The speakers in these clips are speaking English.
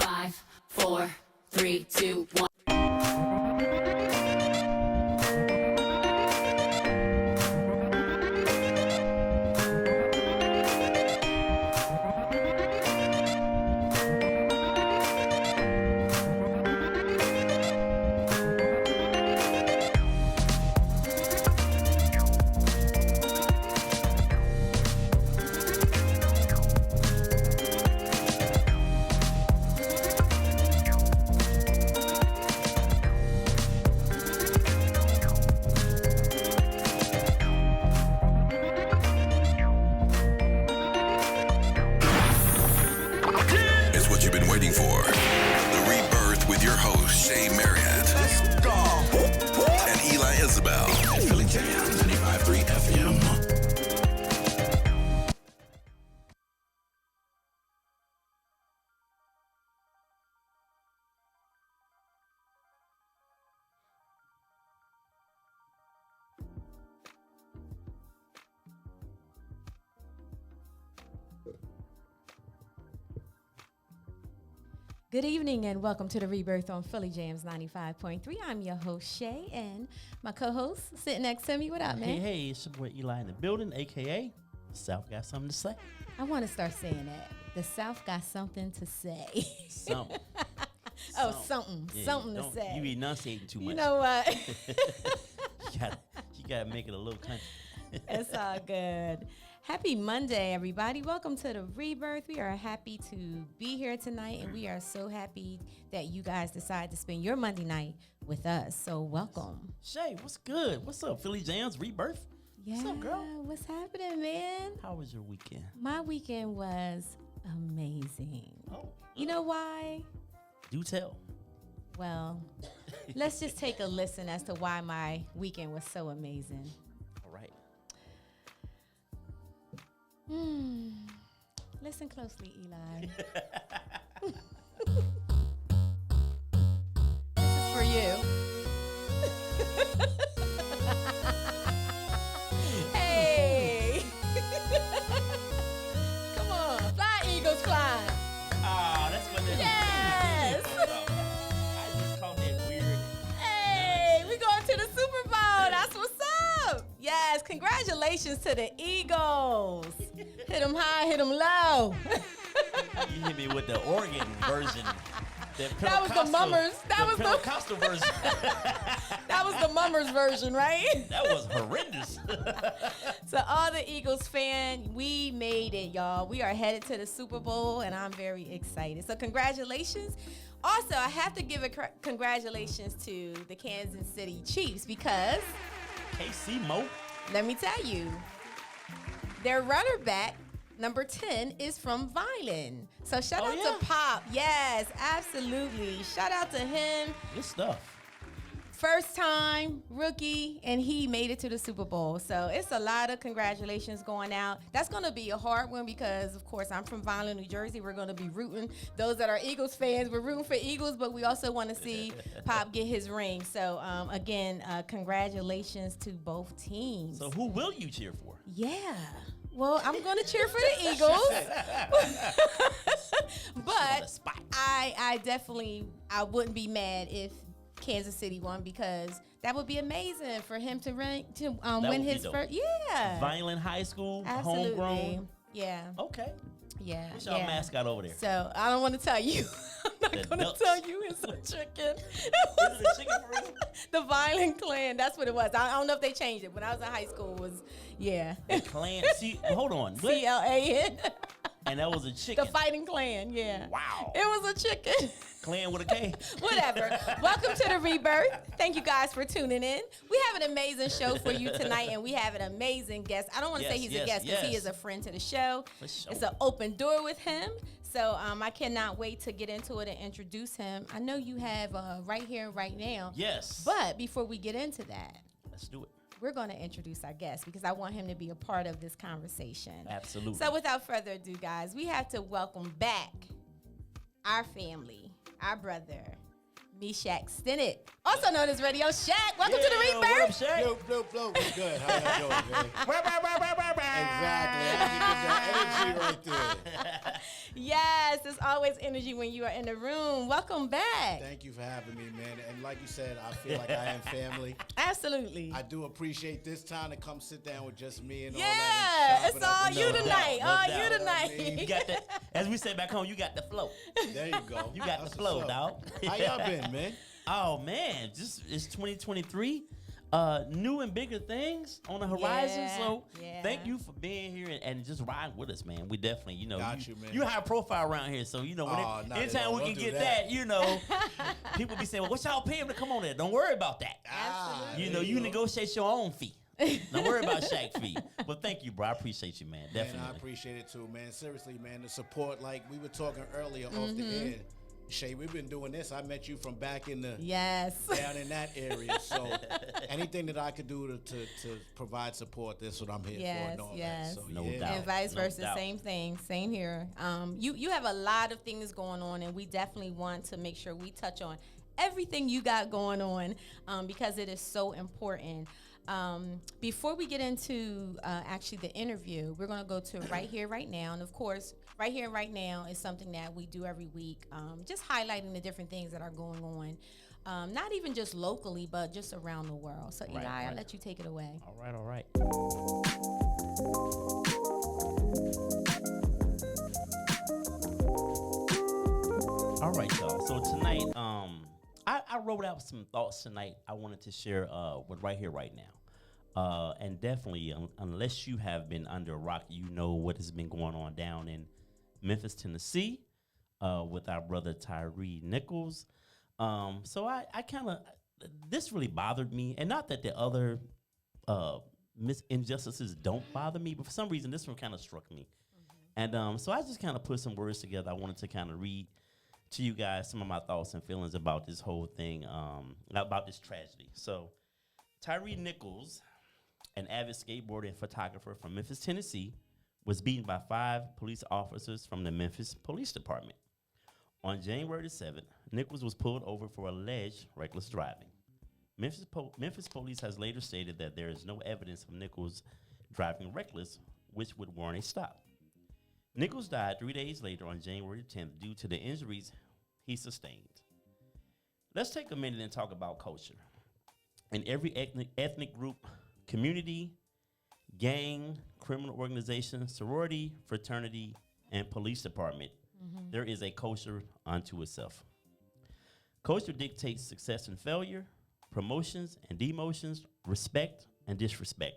5, 4, 3, 2, 1. It's what you've been waiting for. The Rebirth with your host, Shea Eli. And Eli Isabel. At Philly Jam 95.3 FM. Good evening and welcome to the Rebirth on Philly Jams 95.3. I'm your host, Shea, and my co-host sitting next to me. What up, man? Hey, it's your boy Eli in the building, a.k.a. The South got something to say. I want to start saying that. The South got something to say. Something. Something. Yeah, Something to say. You enunciating too much. You know what? you gotta make it a little country. It's all good. Happy Monday, everybody. Welcome to the Rebirth. We are happy to be here tonight, and we are so happy that you guys decide to spend your Monday night with us. So welcome. Shay, what's good? What's up, Philly Jams Rebirth? Yeah, What's up, girl? What's happening, man? How was your weekend? My weekend was amazing. Oh, You know why? do tell. Well, let's just take a listen as to why my weekend was so amazing. All right. Listen closely, Eli. This is for you. Hey! Come on, fly, Eagles, fly. Oh, that's what that Yes! I just called that weird. Hey, we going to the Super Bowl. That's what's up. Yes, congratulations to the Eagles. Hit them high, hit them low. You hit me with the organ version. That was the Mummers. That was the Pentecostal version. That was the Mummers version, right? That was horrendous. So all the Eagles fan, we made it, y'all. We are headed to the Super Bowl, and I'm very excited. So congratulations. Also, I have to give a congratulations to the Kansas City Chiefs because, KC Mo. let me tell you, their runner back, number 10, is from Violin. So shout out to Pop. Yes, absolutely. Shout out to him. Good stuff. First time rookie, and he made it to the Super Bowl. So it's a lot of congratulations going out. That's going to be a hard one because, of course, I'm from Violin, New Jersey. We're going to be rooting. Those that are Eagles fans, we're rooting for Eagles, but we also want to see Pop get his ring. So, again, congratulations to both teams. So who will you cheer for? Yeah. Well, I'm going to cheer for the Eagles. But I definitely, I wouldn't be mad if Kansas City won because that would be amazing for him to win his first. Yeah. Violent High School, Absolutely. homegrown. Yeah. Okay. Yeah. What's your mascot over there? So I don't want to tell you. I'm not The going to Ducks. tell you. It's a chicken. Is it a chicken for real? The Violent Clan. That's what it was. I don't know if they changed it. When I was in high school, it was, yeah. The clan. See, hold on. What? CLAN. And that was a chicken. The Fighting Clan, yeah. Wow. It was a chicken. Clan with a K. Whatever. Welcome to the Rebirth. Thank you guys for tuning in. We have an amazing show for you tonight, and we have an amazing guest. I don't want to say he's a guest because he is a friend to the show. For sure. It's an open door with him. So I cannot wait to get into it and introduce him. I know you have right here, right now. Yes. But before we get into that, let's do it. we're going to introduce our guest because I want him to be a part of this conversation. Absolutely. So without further ado, guys, we have to welcome back our family, our brother, Meeshack Stennett, also known as Radio Shack. Welcome to the Rebirth. What up, Shaq? Yo, what's good? How y'all doing, man? Exactly. energy right there. Yes, there's always energy when you are in the room. Welcome back. Thank you for having me, man. And like you said, I feel like I am family. Absolutely. I do appreciate this time to come sit down with just me and all Yeah, that. And it's chop all it up. you No tonight. doubt, no All doubt. you I mean, tonight. You got that, as we say back home, you got the flow. There you go. You got That's the flow, what's up. dog. How y'all been, man? Oh man, just it's 2023. New and bigger things on the horizon. Yeah, So yeah. thank you for being here and just riding with us, man. We definitely, Got you, man. you high profile around here, so Oh, not at anytime all. we Don't can do get that. that, people be saying, "Well, what y'all pay him to come on there?" Don't worry about that. Absolutely. there You go. negotiate your own fee. Don't worry about Shaq fee. But thank you, bro. I appreciate you, man. Definitely. Man, I appreciate it too, man. Seriously, man, the support, like we were talking earlier off the Mm-hmm. air. Shay, we've been doing this. I met you from back in the Yes. down in that area. So anything that I could do to provide support, that's what I'm here Yes, for and all yes. that. So No yeah. doubt. And vice No versa, doubt. same thing, same here. You have a lot of things going on, and we definitely want to make sure we touch on everything you got going on because it is so important. Before we get into actually the interview, we're going to go to Right Here, Right Now. And of course, Right Here, Right Now is something that we do every week, just highlighting the different things that are going on, not even just locally, but just around the world. So, Eli, Right. I'll let you take it away. All right, all right. All right, y'all. So tonight, I wrote out some thoughts tonight I wanted to share with Right Here, Right Now. And definitely, unless you have been under a rock, you know what has been going on down in Memphis, Tennessee, with our brother Tyre Nichols. So I kind of, this really bothered me. And not that the other injustices don't bother me, but for some reason, this one kind of struck me. And so I just kind of put some words together. I wanted to kind of read to you guys some of my thoughts and feelings about this whole thing, about this tragedy. So Tyre Nichols, an avid skateboarder and photographer from Memphis, Tennessee, was beaten by 5 police officers from the Memphis Police Department. On January 7th, Nichols was pulled over for alleged reckless driving. Memphis police has later stated that there is no evidence of Nichols driving reckless, which would warrant a stop. Nichols died 3 days later on January 10th due to the injuries he sustained. Let's take a minute and talk about culture. In every ethnic group, community, gang, criminal organization, sorority, fraternity, and police department, there is a culture unto itself. Culture dictates success and failure, promotions and demotions, respect and disrespect.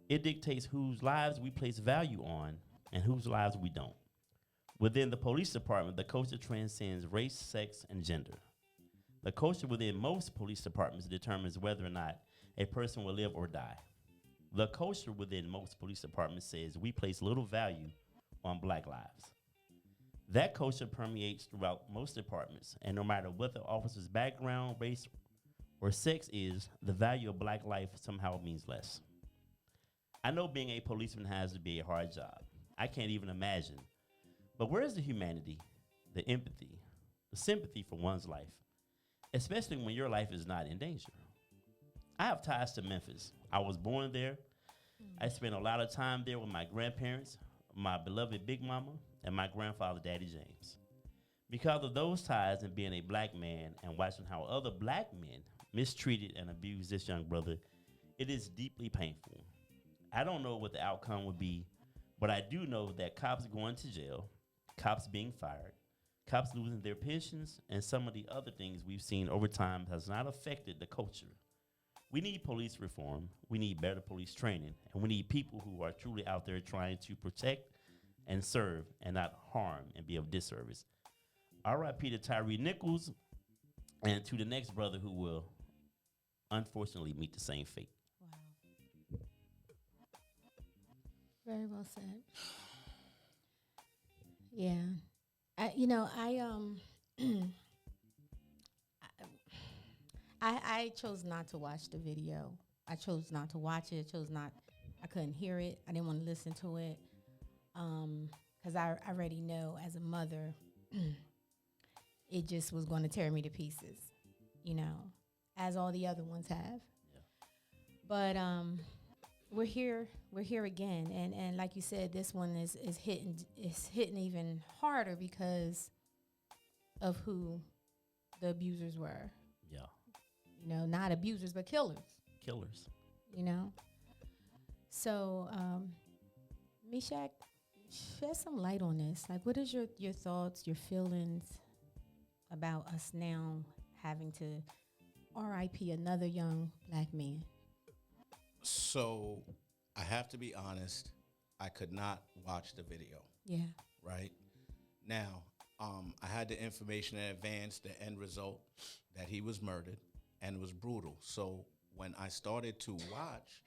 It dictates whose lives we place value on and whose lives we don't. Within the police department, the culture transcends race, sex, and gender. The culture within most police departments determines whether or not a person will live or die. The culture within most police departments says we place little value on black lives. That culture permeates throughout most departments, and no matter what the officer's background, race, or sex is, the value of black life somehow means less. I know being a policeman has to be a hard job. I can't even imagine. But where is the humanity, the empathy, the sympathy for one's life, especially when your life is not in danger? I have ties to Memphis. I was born there. I spent a lot of time there with my grandparents, my beloved Big Mama, and my grandfather, Daddy James. Because of those ties and being a black man and watching how other black men mistreated and abused this young brother, it is deeply painful. I don't know what the outcome would be, but I do know that cops going to jail, cops being fired, cops losing their pensions, and some of the other things we've seen over time has not affected the culture. We need police reform, we need better police training, and we need people who are truly out there trying to protect and serve and not harm and be of disservice. R.I.P. to Tyre Nichols and to the next brother who will unfortunately meet the same fate. Wow. Very well said. Yeah. I chose not to watch the video. I chose not to watch it. I couldn't hear it. I didn't want to listen to it. Because I already know as a mother, it just was going to tear me to pieces, as all the other ones have. Yeah. But we're here again, and like you said, this one is hitting even harder because of who the abusers were. Yeah. Not abusers but killers. Killers. So Meeshach, shed some light on this. Like, what is your thoughts, your feelings about us now having to RIP another young black man? So I have to be honest, I could not watch the video. Yeah. Right now, I had the information in advance, the end result, that he was murdered and was brutal. So when I started to watch,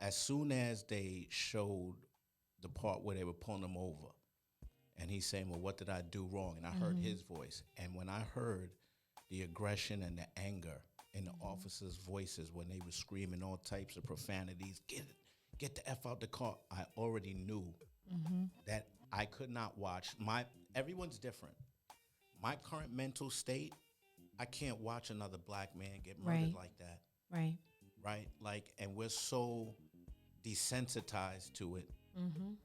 as soon as they showed the part where they were pulling him over, and he's saying, well, what did I do wrong? And I heard his voice. And when I heard the aggression and the anger in the officers' voices when they were screaming all types of profanities, get the F out the car, I already knew that I could not watch. Everyone's different. My current mental state, I can't watch another black man get murdered like that. Right. Right? Like, and we're so desensitized to it.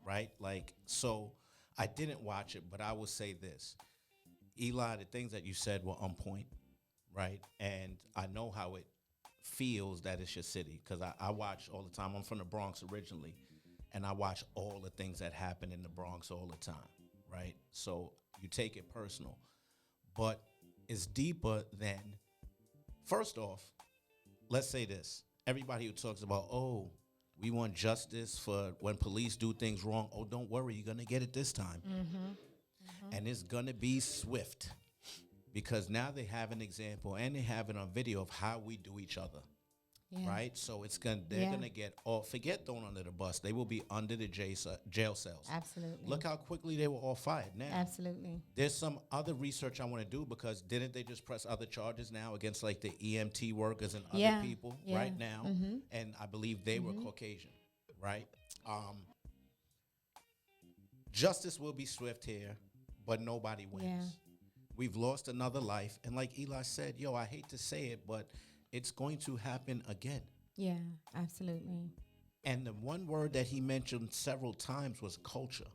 Right? Like, so I didn't watch it, but I will say this. Eli, the things that you said were on point, right? And I know how it feels that it's your city, because I watch all the time. I'm from the Bronx originally, and I watch all the things that happen in the Bronx all the time, right? So you take it personal. But it's deeper than, first off, let's say this. Everybody who talks about, oh, we want justice for when police do things wrong. Oh, don't worry, you're going to get it this time. And it's going to be swift, because now they have an example and they have it on video of how we do each other. Yeah. Right? So they're going to get all, forget thrown under the bus. They will be under the jail cells. Absolutely. Look how quickly they were all fired now. Absolutely. There's some other research I want to do, because didn't they just press other charges now against like the EMT workers and other people right now? And I believe they were Caucasian, right? Justice will be swift here, but nobody wins. Yeah. We've lost another life. And like Eli said, I hate to say it, but it's going to happen again. Yeah, absolutely. And the one word that he mentioned several times was culture.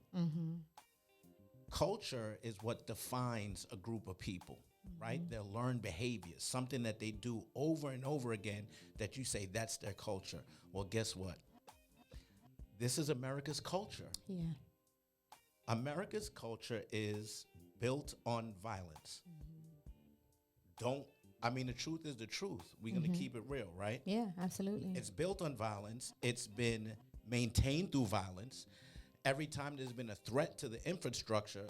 Culture is what defines a group of people, right? They'll learn behaviors, something that they do over and over again that you say that's their culture. Well, guess what? This is America's culture. Yeah. America's culture is built on violence. The truth is the truth. We're going to keep it real, right? Yeah, absolutely. It's built on violence. It's been maintained through violence. Every time there's been a threat to the infrastructure,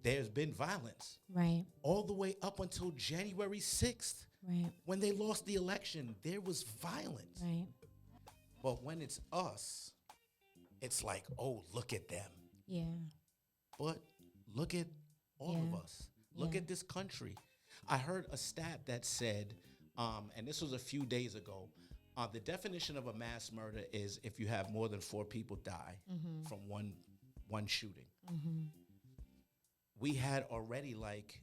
there's been violence. Right. All the way up until January 6th, Right. when they lost the election, there was violence. Right. But when it's us, it's like, oh, look at them. Yeah. But look at all of Yeah. us. Look Yeah. at this country. I heard a stat that said, and this was a few days ago, the definition of a mass murder is if you have more than 4 people die from one shooting. We had already, like,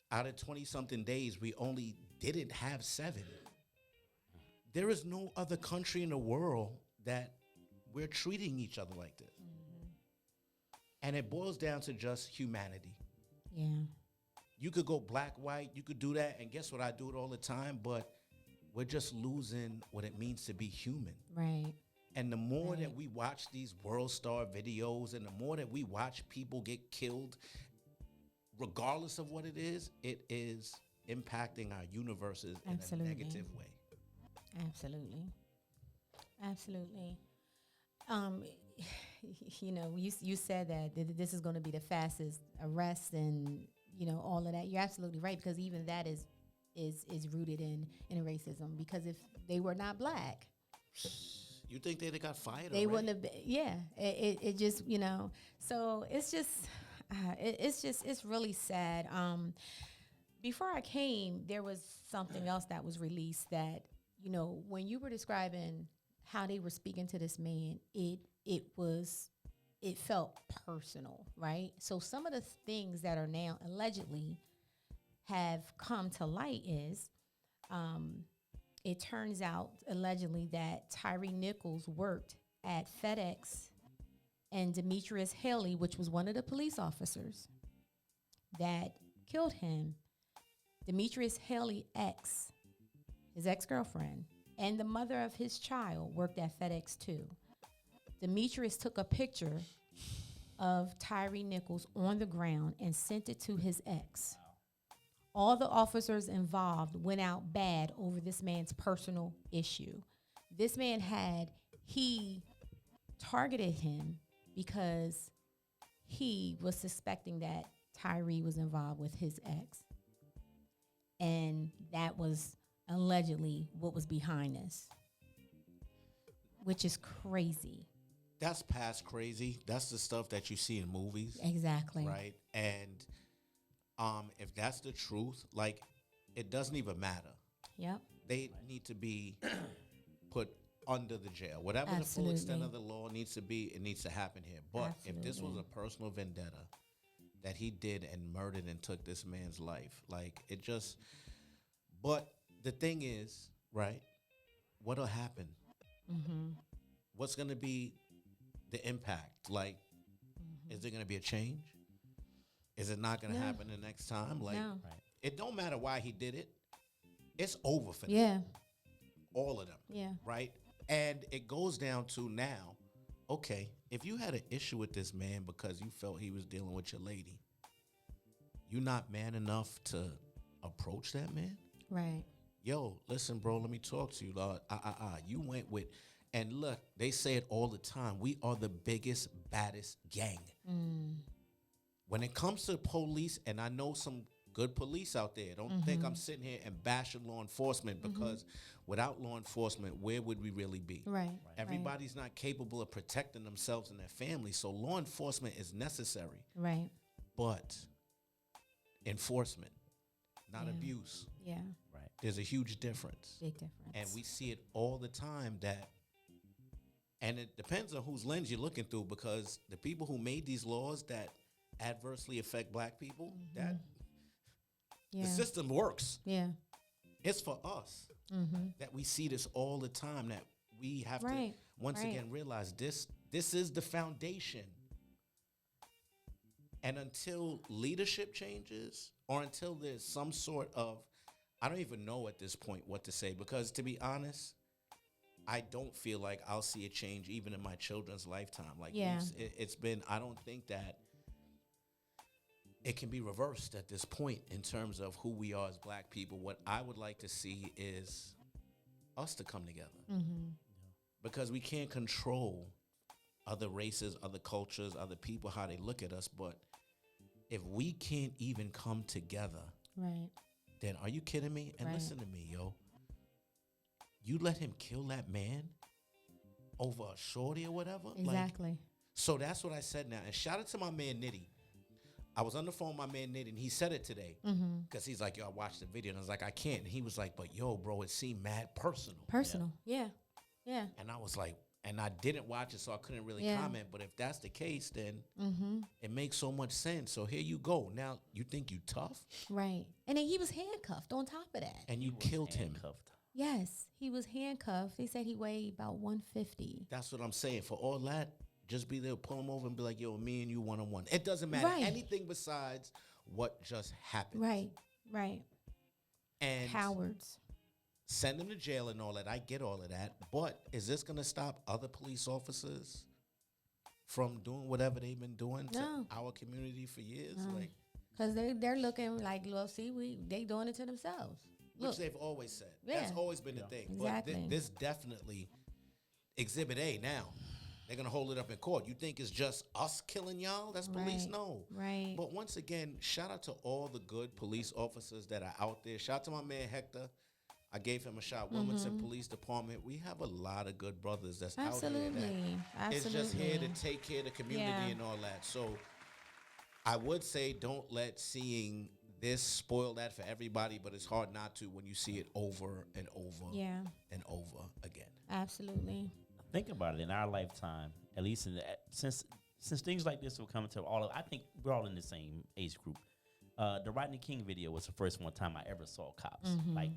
out of 20-something days, we only didn't have 7. There is no other country in the world that we're treating each other like this. And it boils down to just humanity. Yeah. You could go black, white, you could do that, and guess what? I do it all the time, but we're just losing what it means to be human. Right. And the more Right. that we watch these world star videos and the more that we watch people get killed, regardless of what it is impacting our universes Absolutely. in a negative way. Absolutely. Absolutely. You said that this is going to be the fastest arrest and, all of that. You're absolutely right, because even that is rooted in racism, because if they were not black, You think they'd have got fired they already? wouldn't have been. Yeah. It just, so it's just, it's really sad. Before I came, there was something else that was released that, when you were describing how they were speaking to this man, it felt personal, right? So some of the things that are now allegedly have come to light is it turns out allegedly that Tyre Nichols worked at FedEx, and Demetrius Haley, which was one of the police officers that killed him, Demetrius Haley his ex-girlfriend, and the mother of his child worked at FedEx too. Demetrius took a picture of Tyre Nichols on the ground and sent it to his ex. All the officers involved went out bad over this man's personal issue. This man he targeted him because he was suspecting that Tyre was involved with his ex. And that was allegedly what was behind this, which is crazy. That's past crazy. That's the stuff that you see in movies. Exactly. Right? And if that's the truth, like, it doesn't even matter. Yep. They need to be put under the jail. Whatever the full extent of the law needs to be, it needs to happen here. But if this was a personal vendetta that he did and murdered and took this man's life, like, it just... But the thing is, right, what'll happen? Mm-hmm. What's going to be the impact? Like, is there going to be a change? Is it not going to happen the next time? Like, it don't matter why he did it. It's over for them. Yeah. All of them. Yeah. Right? And it goes down to now, okay, if you had an issue with this man because you felt he was dealing with your lady, you not man enough to approach that man? Right. Yo, listen, bro, let me talk to you, Lord. You went with, and look, they say it all the time. We are the biggest, baddest gang. When it comes to police, and I know some good police out there, don't think I'm sitting here and bashing law enforcement, because without law enforcement, where would we really be? Right. Everybody's not capable of protecting themselves and their families, so law enforcement is necessary. Right. But enforcement, not abuse. Yeah. Right. There's a huge difference. Big difference. And we see it all the time and it depends on whose lens you're looking through, because the people who made these laws that adversely affect black people, that the system works. Yeah. It's for us that we see this all the time, that we have to once again realize this is the foundation. And until leadership changes, or until there's some sort of, I don't even know at this point what to say, because to be honest, I don't feel like I'll see a change even in my children's lifetime. Like, it's been, I don't think that it can be reversed at this point in terms of who we are as black people. What I would like to see is us to come together, because we can't control other races, other cultures, other people, how they look at us. But if we can't even come together, then are you kidding me? And listen to me, yo. You let him kill that man over a shorty or whatever? Exactly. Like, so that's what I said now. And shout out to my man, Nitty. I was on the phone with my man, Nitty, and he said it today. Because he's like, yo, I watched the video. And I was like, I can't. And he was like, but yo, bro, it seemed mad personal. Personal. Yeah. And I was like, and I didn't watch it, so I couldn't really comment. But if that's the case, then it makes so much sense. So here you go. Now, you think you tough? Right. And then he was handcuffed on top of that. And you killed him. Yes, he was handcuffed. They said he weighed about 150. That's what I'm saying. For all that, just be there, pull him over and be like, yo, me and you one-on-one. It doesn't matter anything besides what just happened. Right. And cowards. Send them to jail and all that. I get all of that. But is this going to stop other police officers from doing whatever they've been doing to our community for years? Like, because they're looking like, well, see, they doing it to themselves. Which they've always said. That's always been the thing. Exactly. But this definitely, Exhibit A now. They're going to hold it up in court. You think it's just us killing y'all? That's police? No. Right. But once again, shout out to all the good police officers that are out there. Shout out to my man, Hector. I gave him a shot. Wilmington Police Department. We have a lot of good brothers that's out here. That it's just here to take care of the community and all that. So I would say don't let seeing this spoil that for everybody, but it's hard not to when you see it over and over and over again. Absolutely. Think about it. In our lifetime, at least since things like this will come to all of, I think we're all in the same age group. The Rodney King video was the first one time I ever saw cops. Like,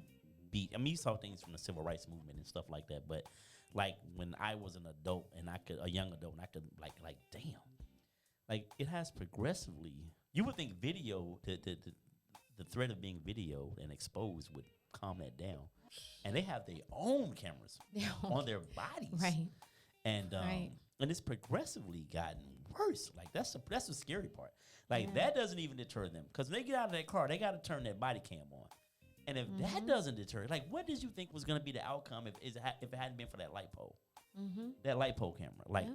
beat. I mean, you saw things from the civil rights movement and stuff like that. But like when I was an adult and a young adult, and I could like, damn, like it has progressively. You would think video, the threat of being videoed and exposed would calm that down, and they have their own cameras on their bodies, Right. And Right. and it's progressively gotten worse. Like that's the scary part. Like Yeah. that doesn't even deter them, because when they get out of that car, they got to turn that body cam on. And if that doesn't deter, like, what did you think was going to be the outcome if it hadn't been for that light pole, that light pole camera? Like, Yeah.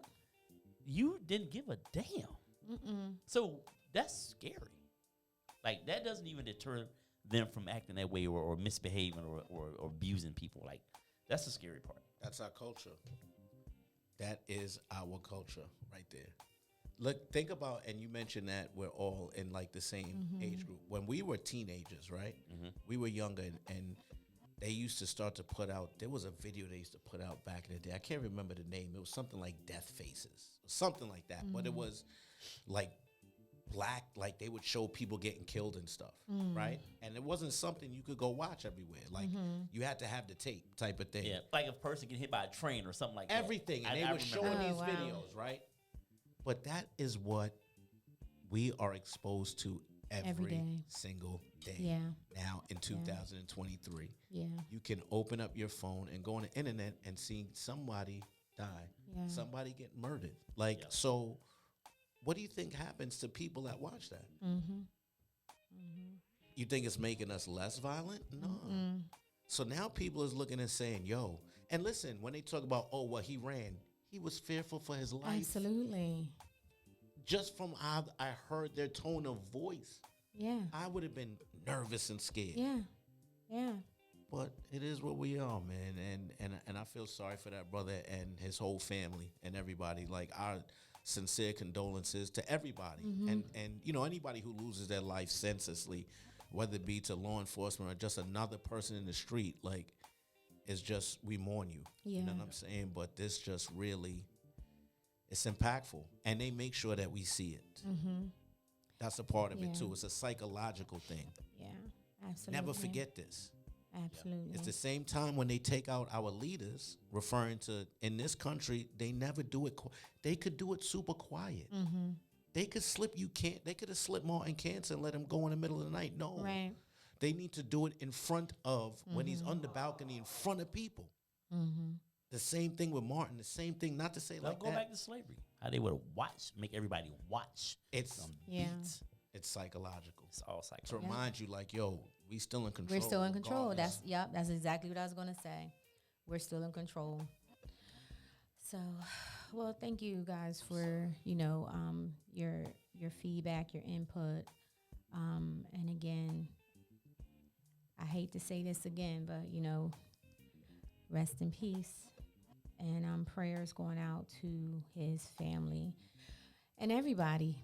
you didn't give a damn. So that's scary. Like that doesn't even deter them from acting that way or misbehaving or abusing people. Like that's the scary part. That's our culture. That is our culture right there. Look, think about, and you mentioned that we're all in like the same age group. When we were teenagers, right? We were younger, and they used to start to put out, there was a video they used to put out back in the day. I can't remember the name. It was something like Death Faces, something like that. But it was like black, like they would show people getting killed and stuff, right? And it wasn't something you could go watch everywhere. Like you had to have the tape type of thing. Yeah, like if a person get hit by a train or something like Everything. that. And they were showing Oh, these wow. videos, right? But that is what we are exposed to every day. single day. Yeah. Now in 2023, Yeah. you can open up your phone and go on the internet and see somebody die, Yeah. somebody get murdered. Like, so what do you think happens to people that watch that? You think it's making us less violent? No. So now people is looking and saying, yo, and listen, when they talk about, oh, well, he ran, he was fearful for his life. Absolutely. Just from how I heard their tone of voice, Yeah. I would have been nervous and scared. Yeah. Yeah. But it is what we are, man. And I feel sorry for that brother and his whole family and everybody. Like, our sincere condolences to everybody. And you know, anybody who loses their life senselessly, whether it be to law enforcement or just another person in the street, like, it's just, we mourn you. You know Yeah. what I'm saying? But this just really, it's impactful. And they make sure that we see it. That's a part of it, Yeah. too. It's a psychological thing. Yeah. Absolutely. Never forget this. Absolutely. It's the same time when they take out our leaders, referring to, in this country, they never do it. They could do it super quiet. They could slip they could have slipped Martin Cancer and let him go in the middle of the night. No. Right. They need to do it in front of, when he's on the balcony, in front of people. The same thing with Martin. The same thing, not to say They'll like go that. back to slavery. How they would have make everybody watch. It's some Yeah. beats. it's psychological. It's all To psychological. remind you, like, yo, we still in control. We're still in control. regardless. That's exactly what I was going to say. We're still in control. So, well, thank you guys for, your feedback, your input. And again, I hate to say this again, but, rest in peace. And prayers going out to his family and everybody.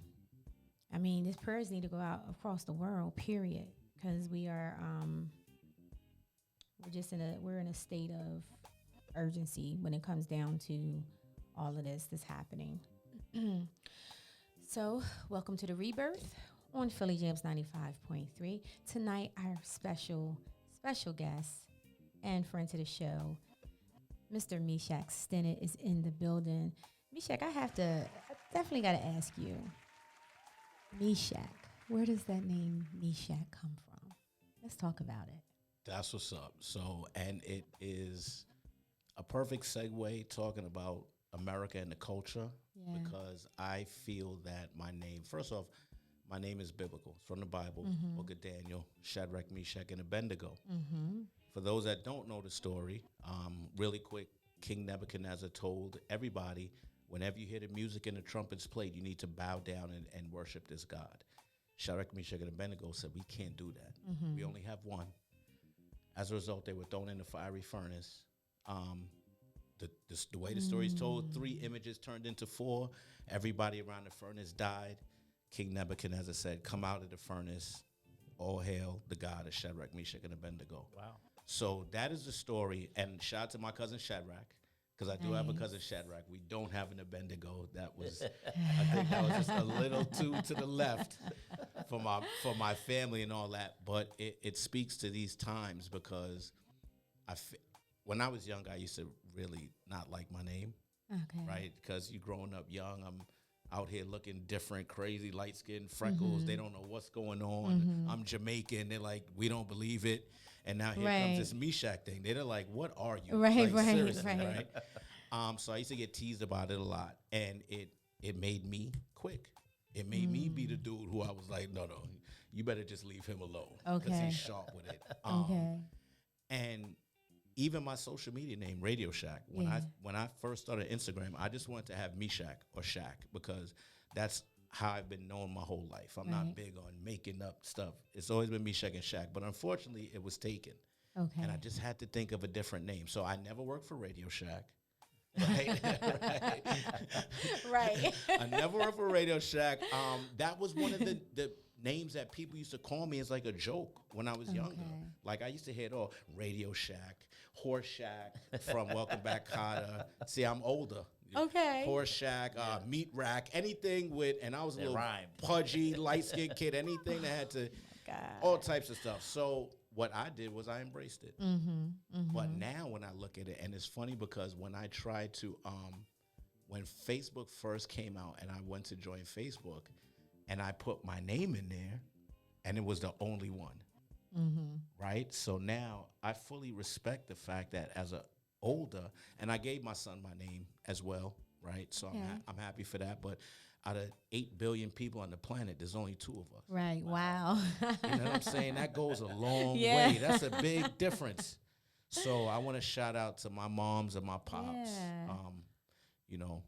I mean, these prayers need to go out across the world, period. Because we are, we're in a state of urgency when it comes down to all of this that's happening. So, welcome to the Rebirth on Philly Jams 95.3. Tonight, our special guest and friend to the show, Mr. Meeshack Stennett, is in the building. Meeshach, I definitely got to ask you, Meeshach, where does that name Meeshach come from? Let's talk about it. That's what's up. So, and it is a perfect segue talking about America and the culture, Yeah. because I feel that my name, first off, my name is biblical. It's from the Bible, Book of Daniel, Shadrach, Meeshach, and Abednego. For those that don't know the story, really quick, King Nebuchadnezzar told everybody, whenever you hear the music and the trumpets played, you need to bow down and worship this God. Shadrach, Meeshach, and Abednego said, we can't do that. We only have one. As a result, they were thrown in the fiery furnace. The way the story is told, 3 images turned into 4. Everybody around the furnace died. King Nebuchadnezzar said, come out of the furnace. All hail the God of Shadrach, Meeshach, and Abednego. Wow. So that is the story. And shout out to my cousin Shadrach, because I do have a cousin Shadrach. We don't have an Abednego. That was, I think that was just a little too to the left for my family and all that. But it speaks to these times, because when I was young, I used to really not like my name, Okay. right? Because you growing up young, I'm out here looking different, crazy, light skin, freckles. They don't know what's going on. I'm Jamaican. They're like, we don't believe it. And now here comes this Meeshach thing. They're like, what are you? Right, like, right, seriously, right. So I used to get teased about it a lot, and it made me quick. It made me be the dude who I was like, no, you better just leave him alone because Okay. he's sharp with it. Okay. And even my social media name, Radio Shack, when I first started Instagram, I just wanted to have Meeshach or Shack because that's how I've been known my whole life. I'm not big on making up stuff. It's always been Meeshach and Shack, but unfortunately, it was taken. Okay. And I just had to think of a different name. So I never worked for Radio Shack. Right? Right. I never worked for Radio Shack. That was one of the names that people used to call me as like a joke when I was younger. Like I used to hear it all, Radio Shack, Horse Shack from Welcome Back, Kotter. See, I'm older. Okay. Horse Shack, Meat Rack, anything with, and I was a little rhymed. pudgy, light-skinned kid, anything that had to, all types of stuff. So what I did was I embraced it. But now when I look at it, and it's funny because when I tried to, when Facebook first came out and I went to join Facebook and I put my name in there and it was the only one, right? So now I fully respect the fact that as a older, and I gave my son my name as well, right? So I'm happy for that. But out of 8 billion people on the planet, there's only 2 of us. Right. Wow. You know what I'm saying? That goes a long Yeah. way. That's a big difference. So I want to shout out to my moms and my pops. Yeah. You know,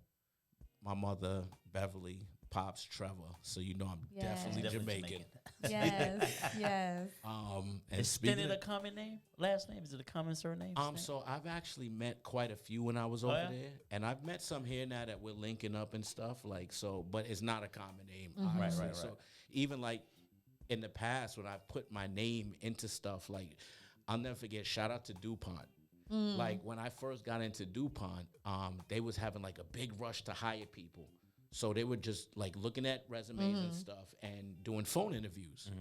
my mother, Beverly, pops, Trevor. So you know I'm Yes. definitely Definitely Jamaican. Yes. Yes. And Is speaking Stennett of- a common name? Last name? Is it a common surname? Stennett? So I've actually met quite a few when I was over yeah? there, and I've met some here now that we're linking up and stuff. Like so, but it's not a common name. Mm-hmm. Obviously. Right. So even like in the past when I put my name into stuff, like I'll never forget. Shout out to DuPont. Like when I first got into DuPont, they was having like a big rush to hire people. So they were just like looking at resumes and stuff and doing phone interviews.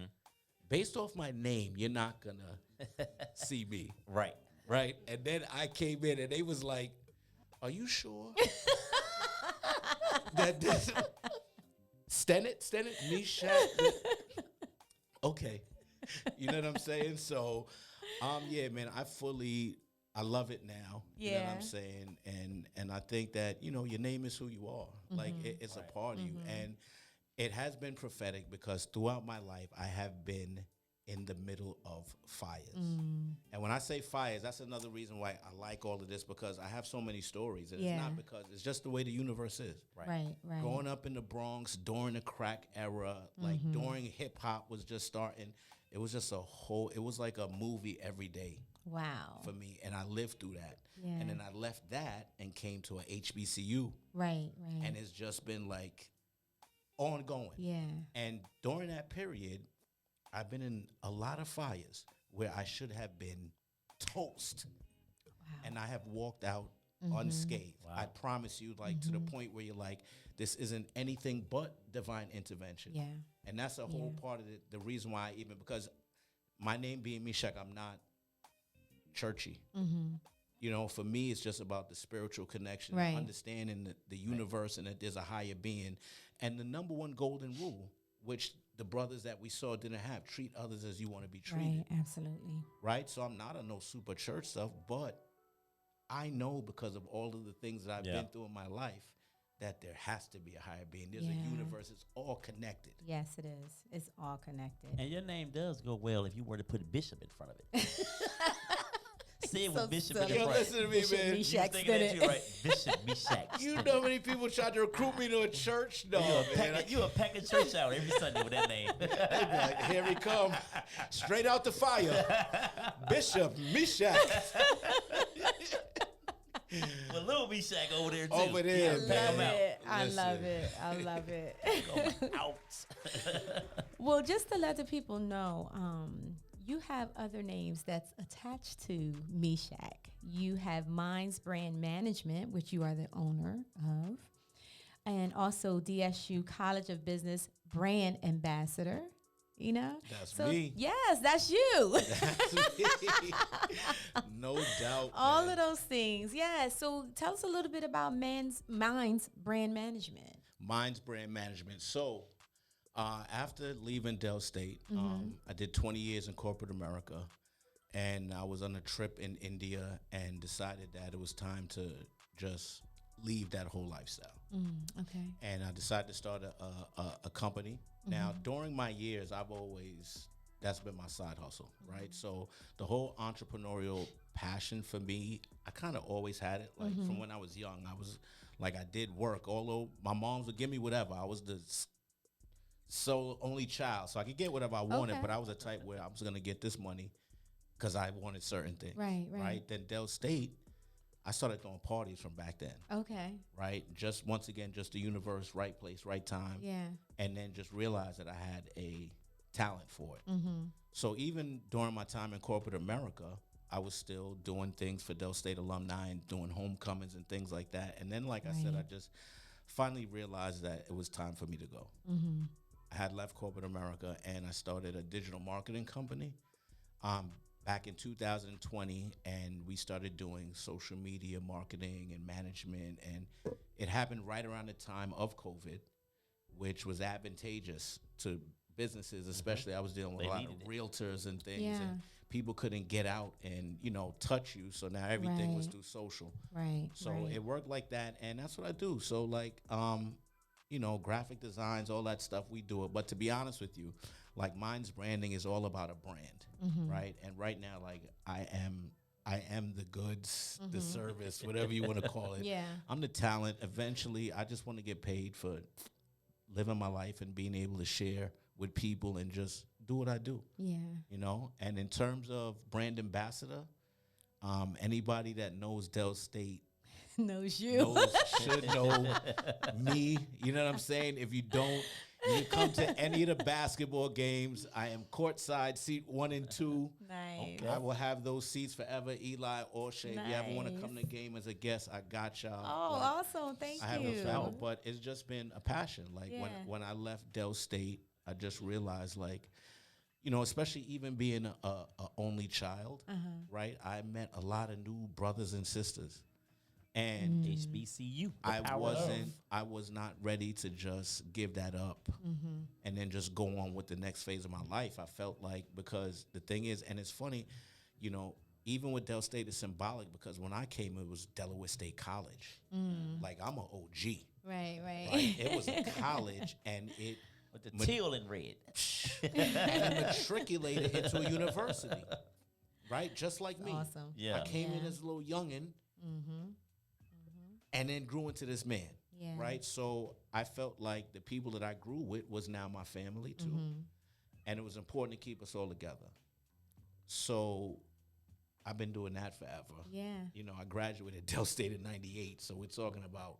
Based off my name, you're not gonna see me. Right. Right. And then I came in and they was like, are you sure? that this Stennett, Meeshach? Okay. You know what I'm saying? So yeah, man, I love it now. You know what I'm Yeah. saying? And I think that, you know, your name is who you are. Like it's a part of you. And it has been prophetic because throughout my life I have been in the middle of fires. And when I say fires, that's another reason why I like all of this because I have so many stories. And it's not because it's just the way the universe is. Right. Right. Growing up in the Bronx during the crack era, like during hip hop was just starting, it was just it was like a movie every day Wow. for me. And I lived through that. Yeah. And then I left that and came to a HBCU. Right. Right. And it's just been like ongoing. yeah. And during that period, I've been in a lot of fires where I should have been toast. Wow. And I have walked out unscathed. I promise you, like to the point where you're like, this isn't anything but divine intervention. Yeah. And that's a whole part of the reason why because my name being Meeshach, I'm not churchy. You know, for me, it's just about the spiritual connection, Right. understanding the universe and that there's a higher being. And the number one golden rule, which the brothers that we saw didn't have, treat others as you want to be treated. Right. Absolutely. Right? So I'm not on no super church stuff, but I know because of all of the things that I've been through in my life that there has to be a higher being. There's a universe. It's all connected. Yes, it is. It's all connected. And your name does go well if you were to put Bishop in front of it. Say it with So Bishop silly. in the Yo, front. listen to me, Bishop man. You Meeshach thinking that Stennett. you right. Bishop Meeshach. You know how many people tried to recruit me to a church? No, man. You a packing church out every Sunday with that name. They'd be like, here he come, straight out the fire. Bishop Meeshach. With little Meeshach over there too. Over there, Yeah, pack 'em man. out. I love Listen. it. I love it. Going out. Well, just to let the people know, you have other names that's attached to Meeshach. You have Minds Brand Management, which you are the owner of, and also DSU College of Business Brand Ambassador. you know? That's so, me. Yes, that's you. That's me. No doubt. All man. of those things. Yeah. So tell us a little bit about Mind's brand management. Mine's brand management. So, after leaving Dell State, Mm-hmm. I did 20 years in corporate America, and I was on a trip in India and decided that it was time to just leave that whole lifestyle. Okay. And I decided to start a company. Now, during my years, that's been my side hustle, right? So the whole entrepreneurial passion for me, I kind of always had it. Like from when I was young, I was like, I did work, although my moms would give me whatever. I was the only child, so I could get whatever I wanted, Okay. but I was a type where I was going to get this money because I wanted certain things. Right. Then Dell State, I started throwing parties from back then. Okay. Right? Just once again, just the universe, right place, right time. Yeah. And then just realized that I had a talent for it. Mm-hmm. So even during my time in corporate America, I was still doing things for Dell State alumni and doing homecomings and things like that. And then, like I said, I just finally realized that it was time for me to go. Mm-hmm. I had left corporate America and I started a digital marketing company back in 2020, and we started doing social media marketing and management, and it happened right around the time of COVID, which was advantageous to businesses, especially I was dealing with They a lot of needed it. realtors and things, Yeah. and people couldn't get out and, touch you, so now everything was Right. through social. Right. So right. it worked like that, and that's what I do. So like, graphic designs, all that stuff, we do it. But to be honest with you, like Mine's branding is all about a brand, right? And right now, like I am the goods, the service, whatever you want to call it. Yeah. I'm the talent. Eventually, I just want to get paid for living my life and being able to share with people and just do what I do. Yeah. And in terms of brand ambassador, anybody that knows Dell State Knows you. should know me. You know what I'm saying? If you don't, you come to any of the basketball games. I am courtside, seat 1 and 2. Nice. I will have those seats forever. Eli or Shea, if you ever want to come to the Nice. game as a guest, I got y'all. Oh, Like, awesome. Thank I have you. no trouble, but it's just been a passion. Like Yeah. when I left Dell State, I just realized, like, especially even being a only child, right? I met a lot of new brothers and sisters, and HBCU. the power of. I was not ready to just give that up and then just go on with the next phase of my life. I felt like, because the thing is, and it's funny, even with Dell State, it's symbolic because when I came, it was Delaware State College. Like, I'm an OG. Right. Right? It was a college, and it With the teal and red. and it matriculated into a university. Right? Just like me. Awesome. Yeah. I came in Yeah. as a little youngin', and then grew into this man. Yeah. Right? So I felt like the people that I grew with was now my family too. And it was important to keep us all together. So I've been doing that forever. Yeah. I graduated Dell State in 98. So we're talking about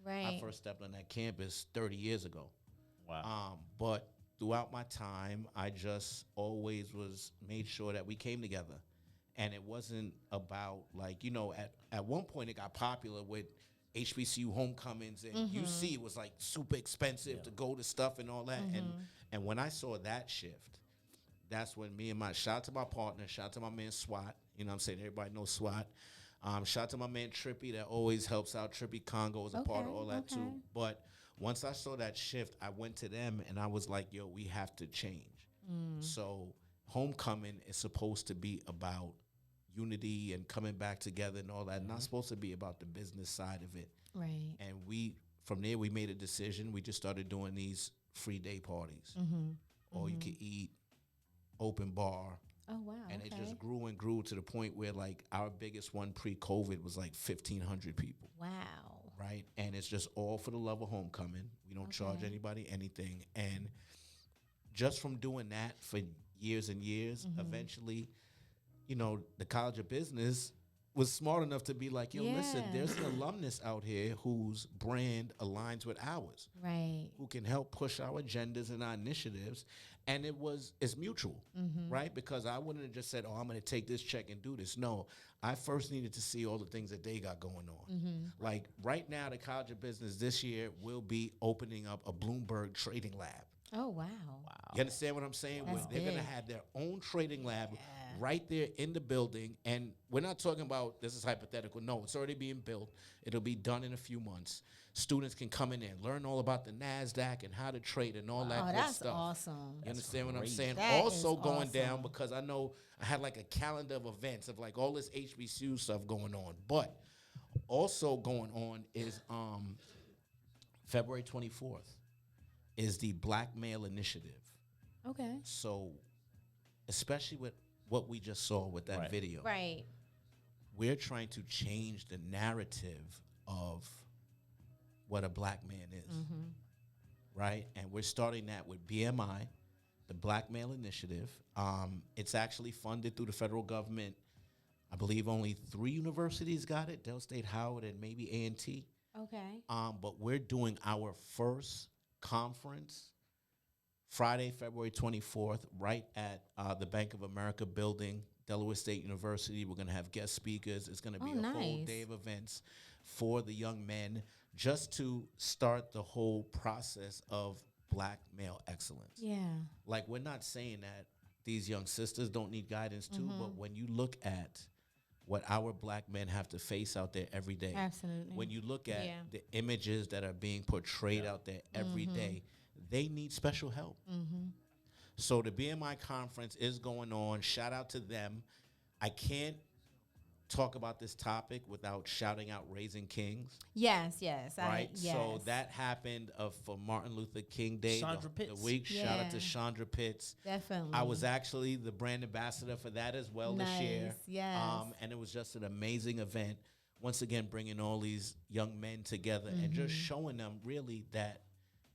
I Right. first stepped on that campus 30 years ago. Wow. But throughout my time, I just always made sure that we came together. And it wasn't about, like, at one point it got popular with HBCU homecomings, and UC was like super expensive to go to stuff and all that. And when I saw that shift, that's when shout out to my partner, shout out to my man SWAT. You know what I'm saying? Everybody knows SWAT. Shout out to my man Trippy that always helps out. Trippy Congo is a part of all that too. But once I saw that shift, I went to them and I was like, yo, we have to change. So homecoming is supposed to be about unity and coming back together and all that. Not supposed to be about the business side of it. Right. And from there, we made a decision. We just started doing these free day parties. All you can eat, open bar. Oh, wow. And okay. it just grew and grew to the point where, like, our biggest one pre-COVID was like 1,500 people. Wow. Right? And it's just all for the love of homecoming. We don't charge anybody anything. And just from doing that for years and years, eventually, the College of Business was smart enough to be like, yo, listen, Yeah. there's an alumnus out here whose brand aligns with ours, Right. who can help push our agendas and our initiatives. And it's mutual, right? Because I wouldn't have just said, I'm going to take this check and do this. No, I first needed to see all the things that they got going on. Like right now, the College of Business this year will be opening up a Bloomberg trading lab. Oh, wow. You understand what I'm saying? Where That's they're going to big. have their own trading lab right there in the building. And we're not talking about, this is hypothetical. No, it's already being built. It'll be done in a few months. Students can come in there and learn all about the NASDAQ and how to trade and all that Oh, good that's stuff. awesome. You understand what I'm saying? That Also is going down, awesome. because I know I had like a calendar of events of like all this HBCU stuff going on. But also going on is February 24th is the Black Male Initiative. Okay. So especially with what we just saw with that Right. video, Right. we're trying to change the narrative of what a black man is, right? And we're starting that with BMI, the Black Male Initiative. It's actually funded through the federal government. I believe only 3 universities got it, Dell State, Howard, and maybe A&T. Okay. But we're doing our first conference Friday, February 24th, right at the Bank of America building, Delaware State University. We're going to have guest speakers. It's going to be a whole nice. day of events for the young men just to start the whole process of black male excellence. Yeah. Like, we're not saying that these young sisters don't need guidance too, but when you look at what our black men have to face out there every day, Absolutely. when you look at Yeah. the images that are being portrayed out there every day, they need special help. So the BMI conference is going on. Shout out to them. I can't talk about this topic without shouting out Raising Kings, Yes. Yes. right? Yes. So that happened for Martin Luther King Day, Chandra the Pitts. week. Shout out to Yeah. Chandra Pitts. Definitely. I was actually the brand ambassador for that as well this year. Nice, yes. And it was just an amazing event. Once again, bringing all these young men together and just showing them really that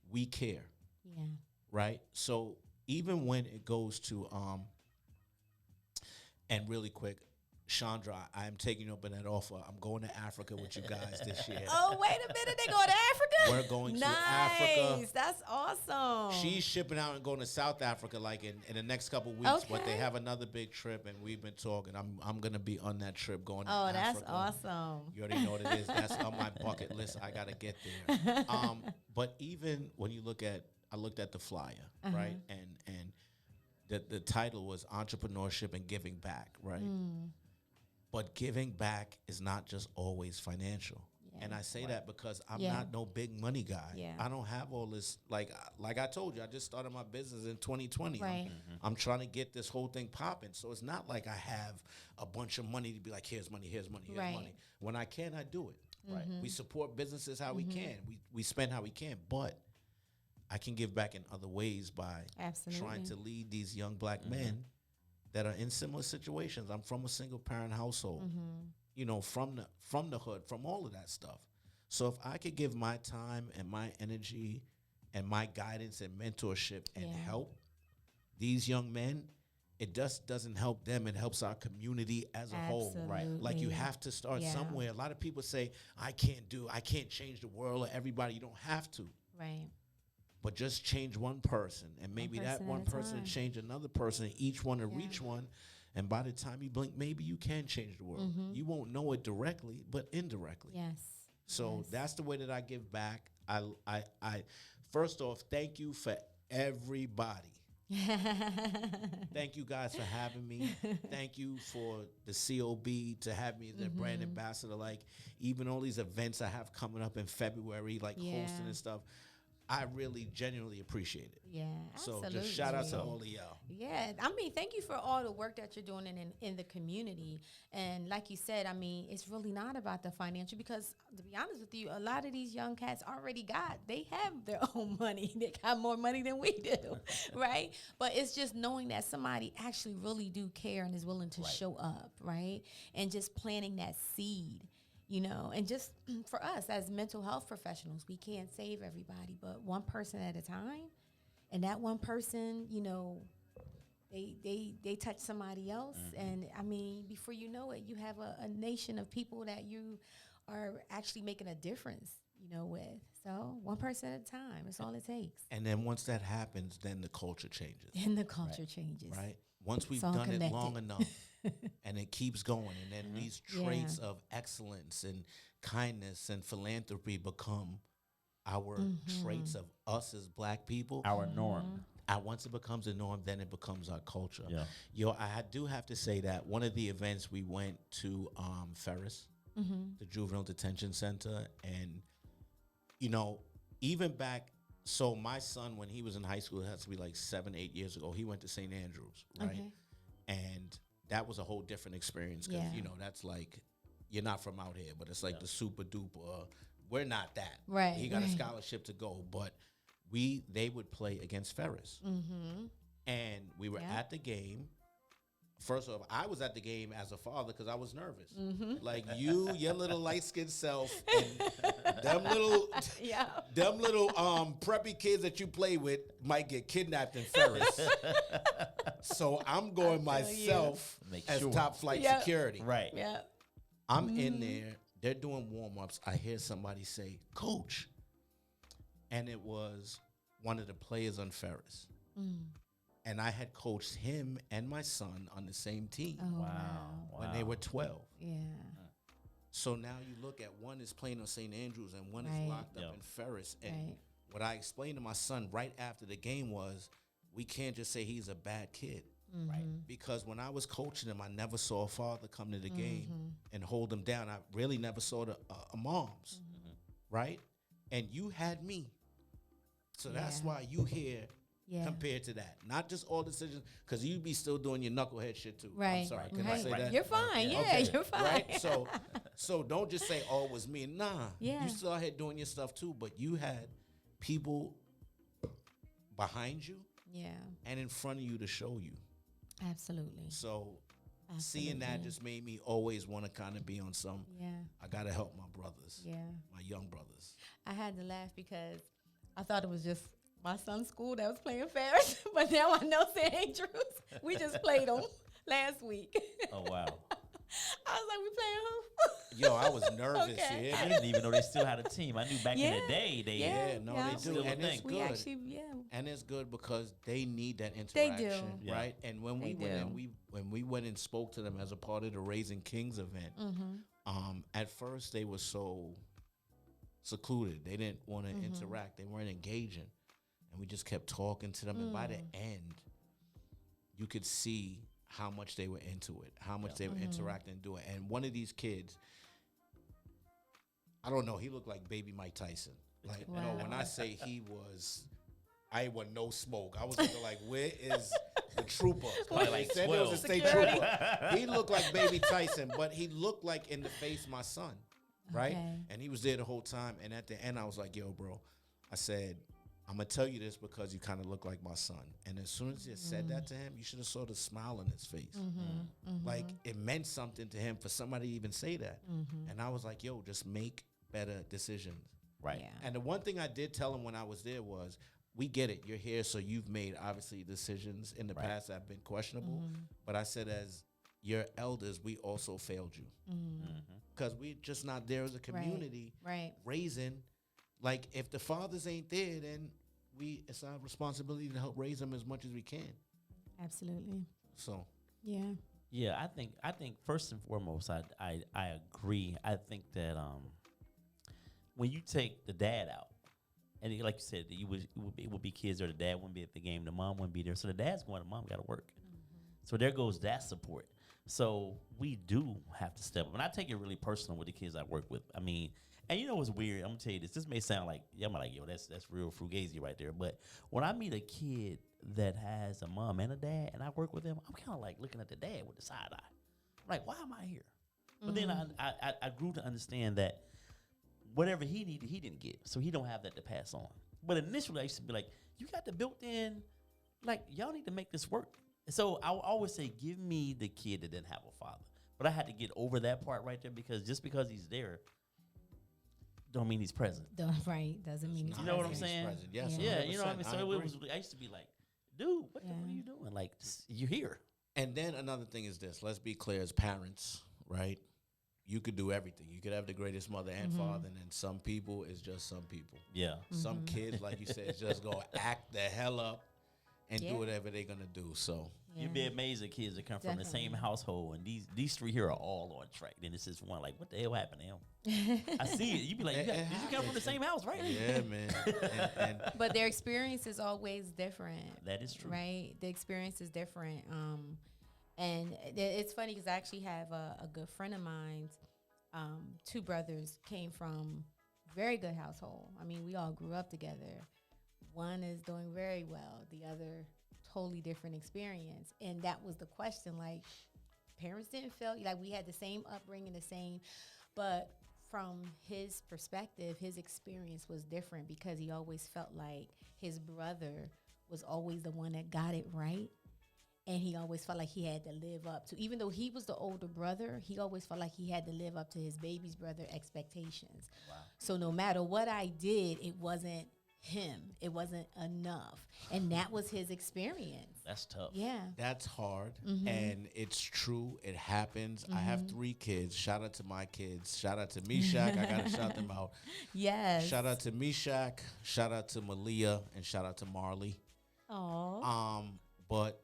we care, Yeah. right? So even when it goes to, and really quick, Chandra, I am taking you up on that offer. I'm going to Africa with you guys this year. Oh, wait a minute. They going to Africa? We're going to nice. Africa. That's awesome. She's shipping out and going to South Africa like in the next couple weeks, but they Okay. have another big trip, and we've been talking. I'm gonna be on that trip going to Oh, Africa. that's awesome. You already know what it is. That's on my bucket list. I gotta get there. But even when you look at, I looked at the flyer, right, and the title was Entrepreneurship and Giving Back, right. But giving back is not just always financial. And I say that because I'm Yeah. not no big money guy. Yeah. I don't have all this, like I told you, I just started my business in 2020. Right. I'm trying to get this whole thing popping. So it's not like I have a bunch of money to be like, here's money, here's money, here's Right. money. When I can, I do it. Right. We support businesses how we can. We spend how we can. But I can give back in other ways by Absolutely. trying to lead these young black men that are in similar situations. I'm from a single parent household, you know, from the hood, from all of that stuff. So if I could give my time and my energy and my guidance and mentorship and Yeah. help these young men, it just doesn't help them. It helps our community as a whole. Right. Like, you Absolutely. have to start Yeah. somewhere. A lot of people say, I can't change the world or everybody. You don't have to. Right. But just change one person, and maybe that person one at a person time. change another person, and each one to reach one. And by the time you blink, maybe you can change the world. You won't know it directly, but indirectly. Yes. So Yes. that's the way that I give back. I first off, thank you for everybody. Thank you guys for having me. Thank you for the COB to have me as their brand ambassador. Like, even all these events I have coming up in February, like Yeah. hosting and stuff, I really genuinely appreciate it. Yeah. So Absolutely. just shout out to all of y'all. Yeah, I mean, thank you for all the work that you're doing in the community. And like you said, I mean, it's really not about the financial, because to be honest with you, a lot of these young cats they have their own money. They got more money than we do, right? But it's just knowing that somebody actually really do care and is willing to show up, right? And just planting that seed. You know, and just for us as mental health professionals, we can't save everybody, but one person at a time. And that one person, you know, they touch somebody else. And I mean, before you know it, you have a nation of people that you are actually making a difference, you know, with. So one person at a time, it's all it takes. And then once that happens, then the culture changes, Then the culture changes. right? Once we've all done it connected. long enough, and it keeps going, and then these traits of excellence and kindness and philanthropy become our traits of us as black people. Our norm. And once it becomes a norm, then it becomes our culture. Yeah. Yo, I do have to say that one of the events we went to Ferris, the Juvenile Detention Center, and, you know, even back, so my son, when he was in high school, it has to be like 7, 8 years ago, he went to St. Andrews, right? Okay. And that was a whole different experience because, Yeah. you know, that's like, you're not from out here, but it's like the super duper, we're not that. Right, He got a right. scholarship to go, but they would play against Ferris. And we were Yeah. at the game. First off, I was at the game as a father because I was nervous. Like your little light-skinned self, and them little preppy kids that you play with might get kidnapped in Ferris. So I'm going myself Make as sure. top flight Yep. security. Right. Yeah. I'm in there. They're doing warm-ups. I hear somebody say, "Coach." And it was one of the players on Ferris. And I had coached him and my son on the same team Oh, Wow. when they were 12. Yeah. So now you look at one is playing on St. Andrews and one Right. is locked up Yep. in Ferris. And Right. what I explained to my son right after the game was, we can't just say he's a bad kid. Right. Because when I was coaching him, I never saw a father come to the game and hold him down. I really never saw the moms, right? And you had me. So that's Yeah. why you here Yeah. compared to that. Not just all decisions, because you be still doing your knucklehead shit too. Right. I'm sorry, can I right. say that? You're fine. Yeah, Okay, you're fine. Right? So don't just say, oh, it was me. Nah. Yeah. You still out here doing your stuff too, but you had people behind you Yeah. and in front of you to show you. Absolutely. So seeing that Absolutely. just made me always want to kind of be on some, Yeah. I got to help my brothers, Yeah. my young brothers. I had to laugh because I thought it was just my son's school that was playing Ferris, but now I know St. Andrews. We just played them last week. Oh, wow. I was like, we playing who? Yo, I was nervous. Okay. Yeah, I didn't even know they still had a team. I knew back in Yeah. the day they Yeah, no, yeah. they do. Still a And it's thing. We good. actually, yeah. And it's good because they need that They interaction, do. right? And when They we went do. and when we went and spoke to them as a part of the Raising Kings event, at first they were so secluded. They didn't want to interact. They weren't engaging. And we just kept talking to them. And by the end, you could see how much they were into it, how much they were interacting and doing. And one of these kids, I don't know, he looked like baby Mike Tyson. Like, no, when I say he was, I ain't want no smoke. I was looking like, where is the trooper? Probably They like said there was 12. a state Security. trooper. He looked like baby Tyson, but he looked like in the face my son, right? Okay. And he was there the whole time. And at the end, I was like, yo, bro, I said, I'm going to tell you this because you kind of look like my son. And as soon as you said that to him, you should have saw the smile on his face. Like, it meant something to him for somebody to even say that. And I was like, yo, just make better decisions. Right. Yeah. And the one thing I did tell him when I was there was, we get it. You're here, so you've made, obviously, decisions in the past that have been questionable. But I said, as your elders, we also failed you. Because we're just not there as a community Right. raising. Like, if the fathers ain't there, then it's our responsibility to help raise them as much as we can. Absolutely. So, Yeah. Yeah, I think first and foremost, I agree. I think that when you take the dad out, and like you said, it would be kids or the dad wouldn't be at the game, the mom wouldn't be there. So the dad's going, the mom got to work. So there goes that support. So we do have to step up. And I take it really personal with the kids I work with. I mean, and you know what's weird? I'm gonna tell you this. This may sound like, I'm like, yo, that's real fugazi right there. But when I meet a kid that has a mom and a dad, and I work with them, I'm kind of like looking at the dad with the side eye. I'm like, why am I here? But then I grew to understand that whatever he needed, he didn't get. So he don't have that to pass on. But initially, I used to be like, you got the built-in, like, y'all need to make this work. So I will always say, give me the kid that didn't have a father. But I had to get over that part right there because just because he's there, don't mean he's present. Right. Doesn't mean You know what I'm He's saying? present. Yes, Yeah, you know what I mean? 100%. So I it was, I used to be like, dude, what are you doing? Like, you're here. And then another thing is this. Let's be clear, as parents, right? You could do everything. You could have the greatest mother and father, and then some people is just some people. Yeah. Some kids, like you said, just go act the hell up and Yeah. do whatever they're gonna do. So You'd be amazed at kids that come from the same Definitely. household, and these three here are all on track. Then it's just one like, what the hell happened to him? I see it. You be like, did you come from the same house, right? yeah, man. and But their experience is always different. That is true. Right? The experience is different. And it's funny because I actually have a good friend of mine's. Two brothers came from very good household. I mean, we all grew up together. One is doing very well. The other, totally different experience. And that was the question. Like, parents didn't feel like we had the same upbringing, but from his perspective, his experience was different because he always felt like his brother was always the one that got it right. And he always felt like he had to live up to, even though he was the older brother, he always felt like he had to live up to his baby's brother expectations. Wow. So no matter what I did, it wasn't him. It wasn't enough. And that was his experience. That's tough. Yeah. that's hard, and it's true. It happens. I have 3 kids. Shout out to my kids. Shout out to Meeshach. I gotta shout them out. Yes. Shout out to Meeshach. Shout out to Malia, and shout out to Marley. Aw. But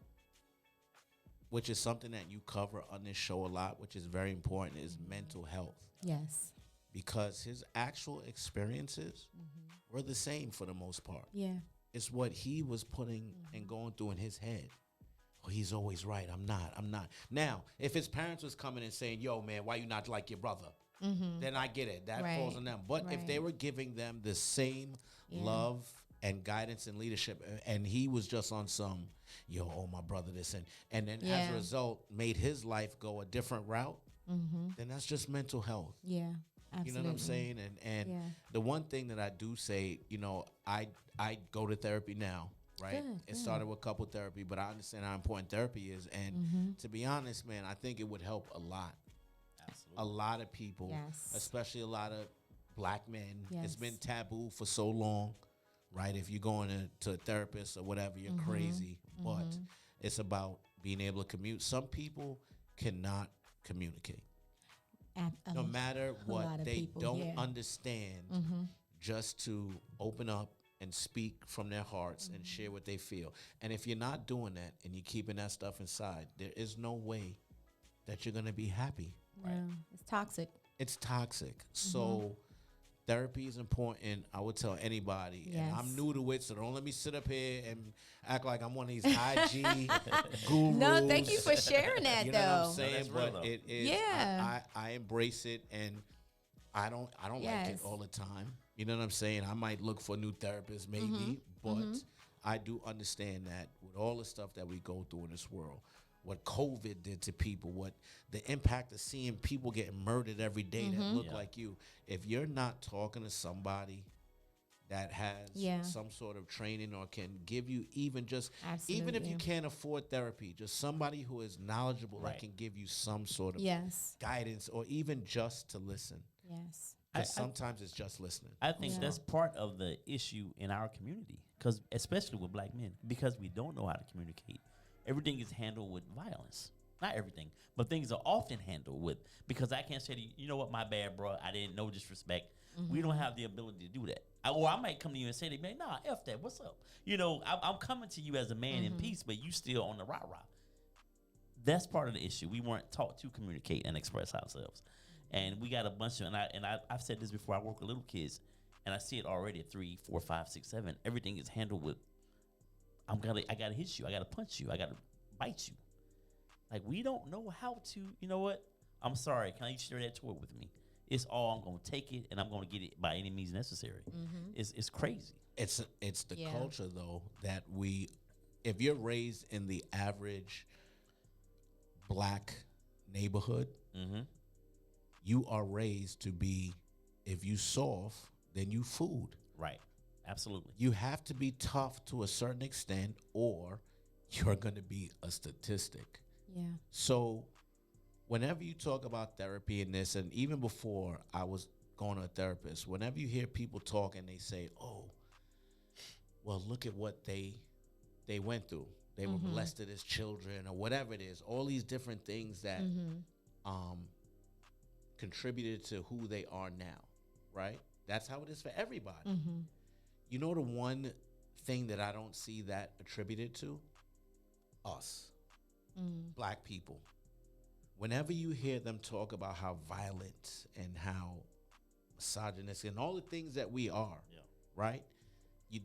which is something that you cover on this show a lot, which is very important, is mental health. Yes. Because his actual experiences were the same for the most part. Yeah. It's what he was putting and going through in his head. Oh, he's always right. I'm not. Now, if his parents was coming and saying, yo, man, why you not like your brother? Then I get it. That Right. falls on them. But if they Right. were giving them the same Yeah. love and guidance and leadership, and he was just on some, yo, oh, my brother, this, and then as Yeah. a result made his life go a different route, then that's just mental health. Yeah. Absolutely. You know what I'm saying? And Yeah. the one thing that I do say, you know, I go to therapy now, right? Good, It started with couple therapy, but I understand how important therapy is. And to be honest, man, I think it would help a lot. Absolutely. A lot of people, Yes. especially a lot of black men. It's Yes. been taboo for so long, right? If you're going to a therapist or whatever, you're crazy. But it's about being able to commute. Some people cannot communicate. No matter lot what, of they people, don't yeah. understand just to open up and speak from their hearts and share what they feel. And if you're not doing that and you're keeping that stuff inside, there is no way that you're going to be happy. No, it's toxic. It's toxic. So therapy is important. I would tell anybody. And I'm Yes. new to it, so don't let me sit up here and act like I'm one of these IG gurus. No, thank you for sharing that, You know what I'm though. saying? that's real, But though. it is. Yeah. I embrace it, and I don't like it Yes. all the time. You know what I'm saying? I might look for a new therapist, maybe, but I do understand that with all the stuff that we go through in this world, what COVID did to people, what the impact of seeing people getting murdered every day that look like you. If you're not talking to somebody that has Yeah. some sort of training or can give you even if Absolutely. you can't afford therapy, just somebody who is knowledgeable Right. that can give you some sort of Yes. guidance or even just to listen. Yes. Because sometimes it's just listening. I think Yeah. that's part of the issue in our community, because especially with black men, because we don't know how to communicate. Everything is handled with violence. Not everything, but things are often handled with, because I can't say to you, you know what, my bad, bro. I didn't know disrespect. We don't have the ability to do that. Or I might come to you and say to me, nah, F that, what's up? You know, I'm coming to you as a man in peace, but you still on the rah-rah. That's part of the issue. We weren't taught to communicate and express ourselves. And we got a bunch of, I've said this before, I work with little kids, and I see it already at 3, 4, 5, 6, 7. Everything is handled with, I gotta hit you, I gotta punch you, I gotta bite you. Like, we don't know how to, you know what? I'm sorry, can you share that toy with me? It's all, I'm gonna take it, and I'm gonna get it by any means necessary. It's crazy. It's the Yeah. culture, though, that if you're raised in the average black neighborhood, you are raised to be, if you soft, then you food. Right. Absolutely. You have to be tough to a certain extent, or you're going to be a statistic. Yeah. So whenever you talk about therapy and this, and even before I was going to a therapist, whenever you hear people talk and they say, oh, well, look at what they went through. They were molested as children or whatever it is. All these different things that contributed to who they are now, right? That's how it is for everybody. You know, the one thing that I don't see that attributed to? Us, black people. Whenever you hear them talk about how violent and how misogynistic and all the things that we are, right?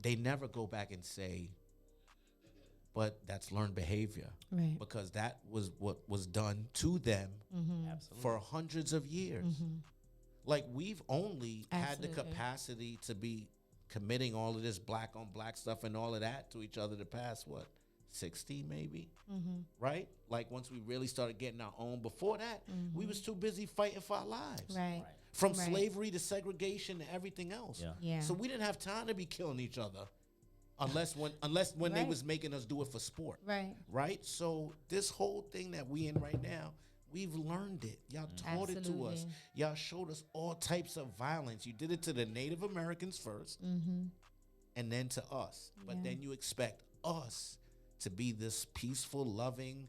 They never go back and say, but that's learned behavior. Right. Because that was what was done to them for hundreds of years. Like, we've only had the capacity to be committing all of this black on black stuff and all of that to each other the past, 60 maybe, right? Like, once we really started getting our own. Before that, we was too busy fighting for our lives. Right. From slavery to segregation to everything else. Yeah. So we didn't have time to be killing each other unless when they was making us do it for sport. Right. Right? So this whole thing that we in right now, we've learned it. Y'all taught it to us. Y'all showed us all types of violence. You did it to the Native Americans first, and then to us. But then you expect us to be this peaceful, loving,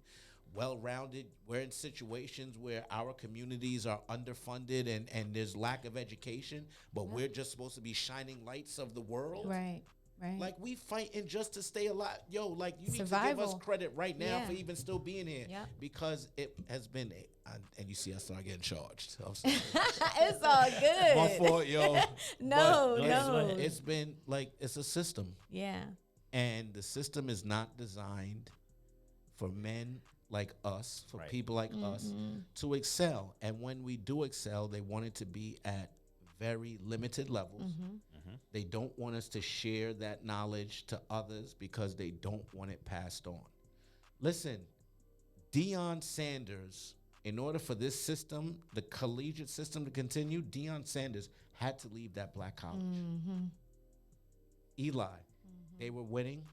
well-rounded. We're in situations where our communities are underfunded and there's lack of education, but we're just supposed to be shining lights of the world. Right. Like, we fighting just to stay alive. Yo, like, you need to Survival. give us credit right now Yeah. for even still being here. Yeah. Because it has been, and you see I started getting charged. I'm sorry. It's all good. My fault, yo. No, But no. it's been, like, it's a system. Yeah. And the system is not designed for men like us, for people like us, to excel. And when we do excel, they want it to be at very limited levels. They don't want us to share that knowledge to others because they don't want it passed on. Listen, Deion Sanders, in order for this system, the collegiate system, to continue, Deion Sanders had to leave that black college. Eli, they were winning.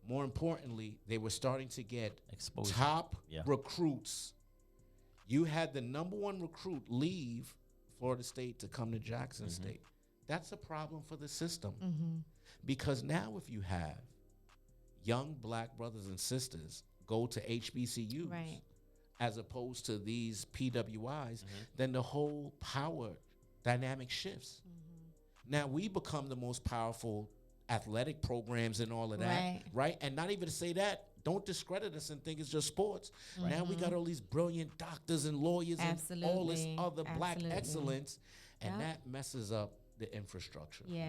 More importantly, they were starting to get Exposure. top recruits. You had the number one recruit leave Florida State to come to Jackson State. That's a problem for the system. Because now if you have young black brothers and sisters go to HBCUs as opposed to these PWIs, then the whole power dynamic shifts. Now we become the most powerful athletic programs and all of that, right? And not even to say that, don't discredit us and think it's just sports. Now we got all these brilliant doctors and lawyers and all this other black excellence, and that messes up the infrastructure. Yeah.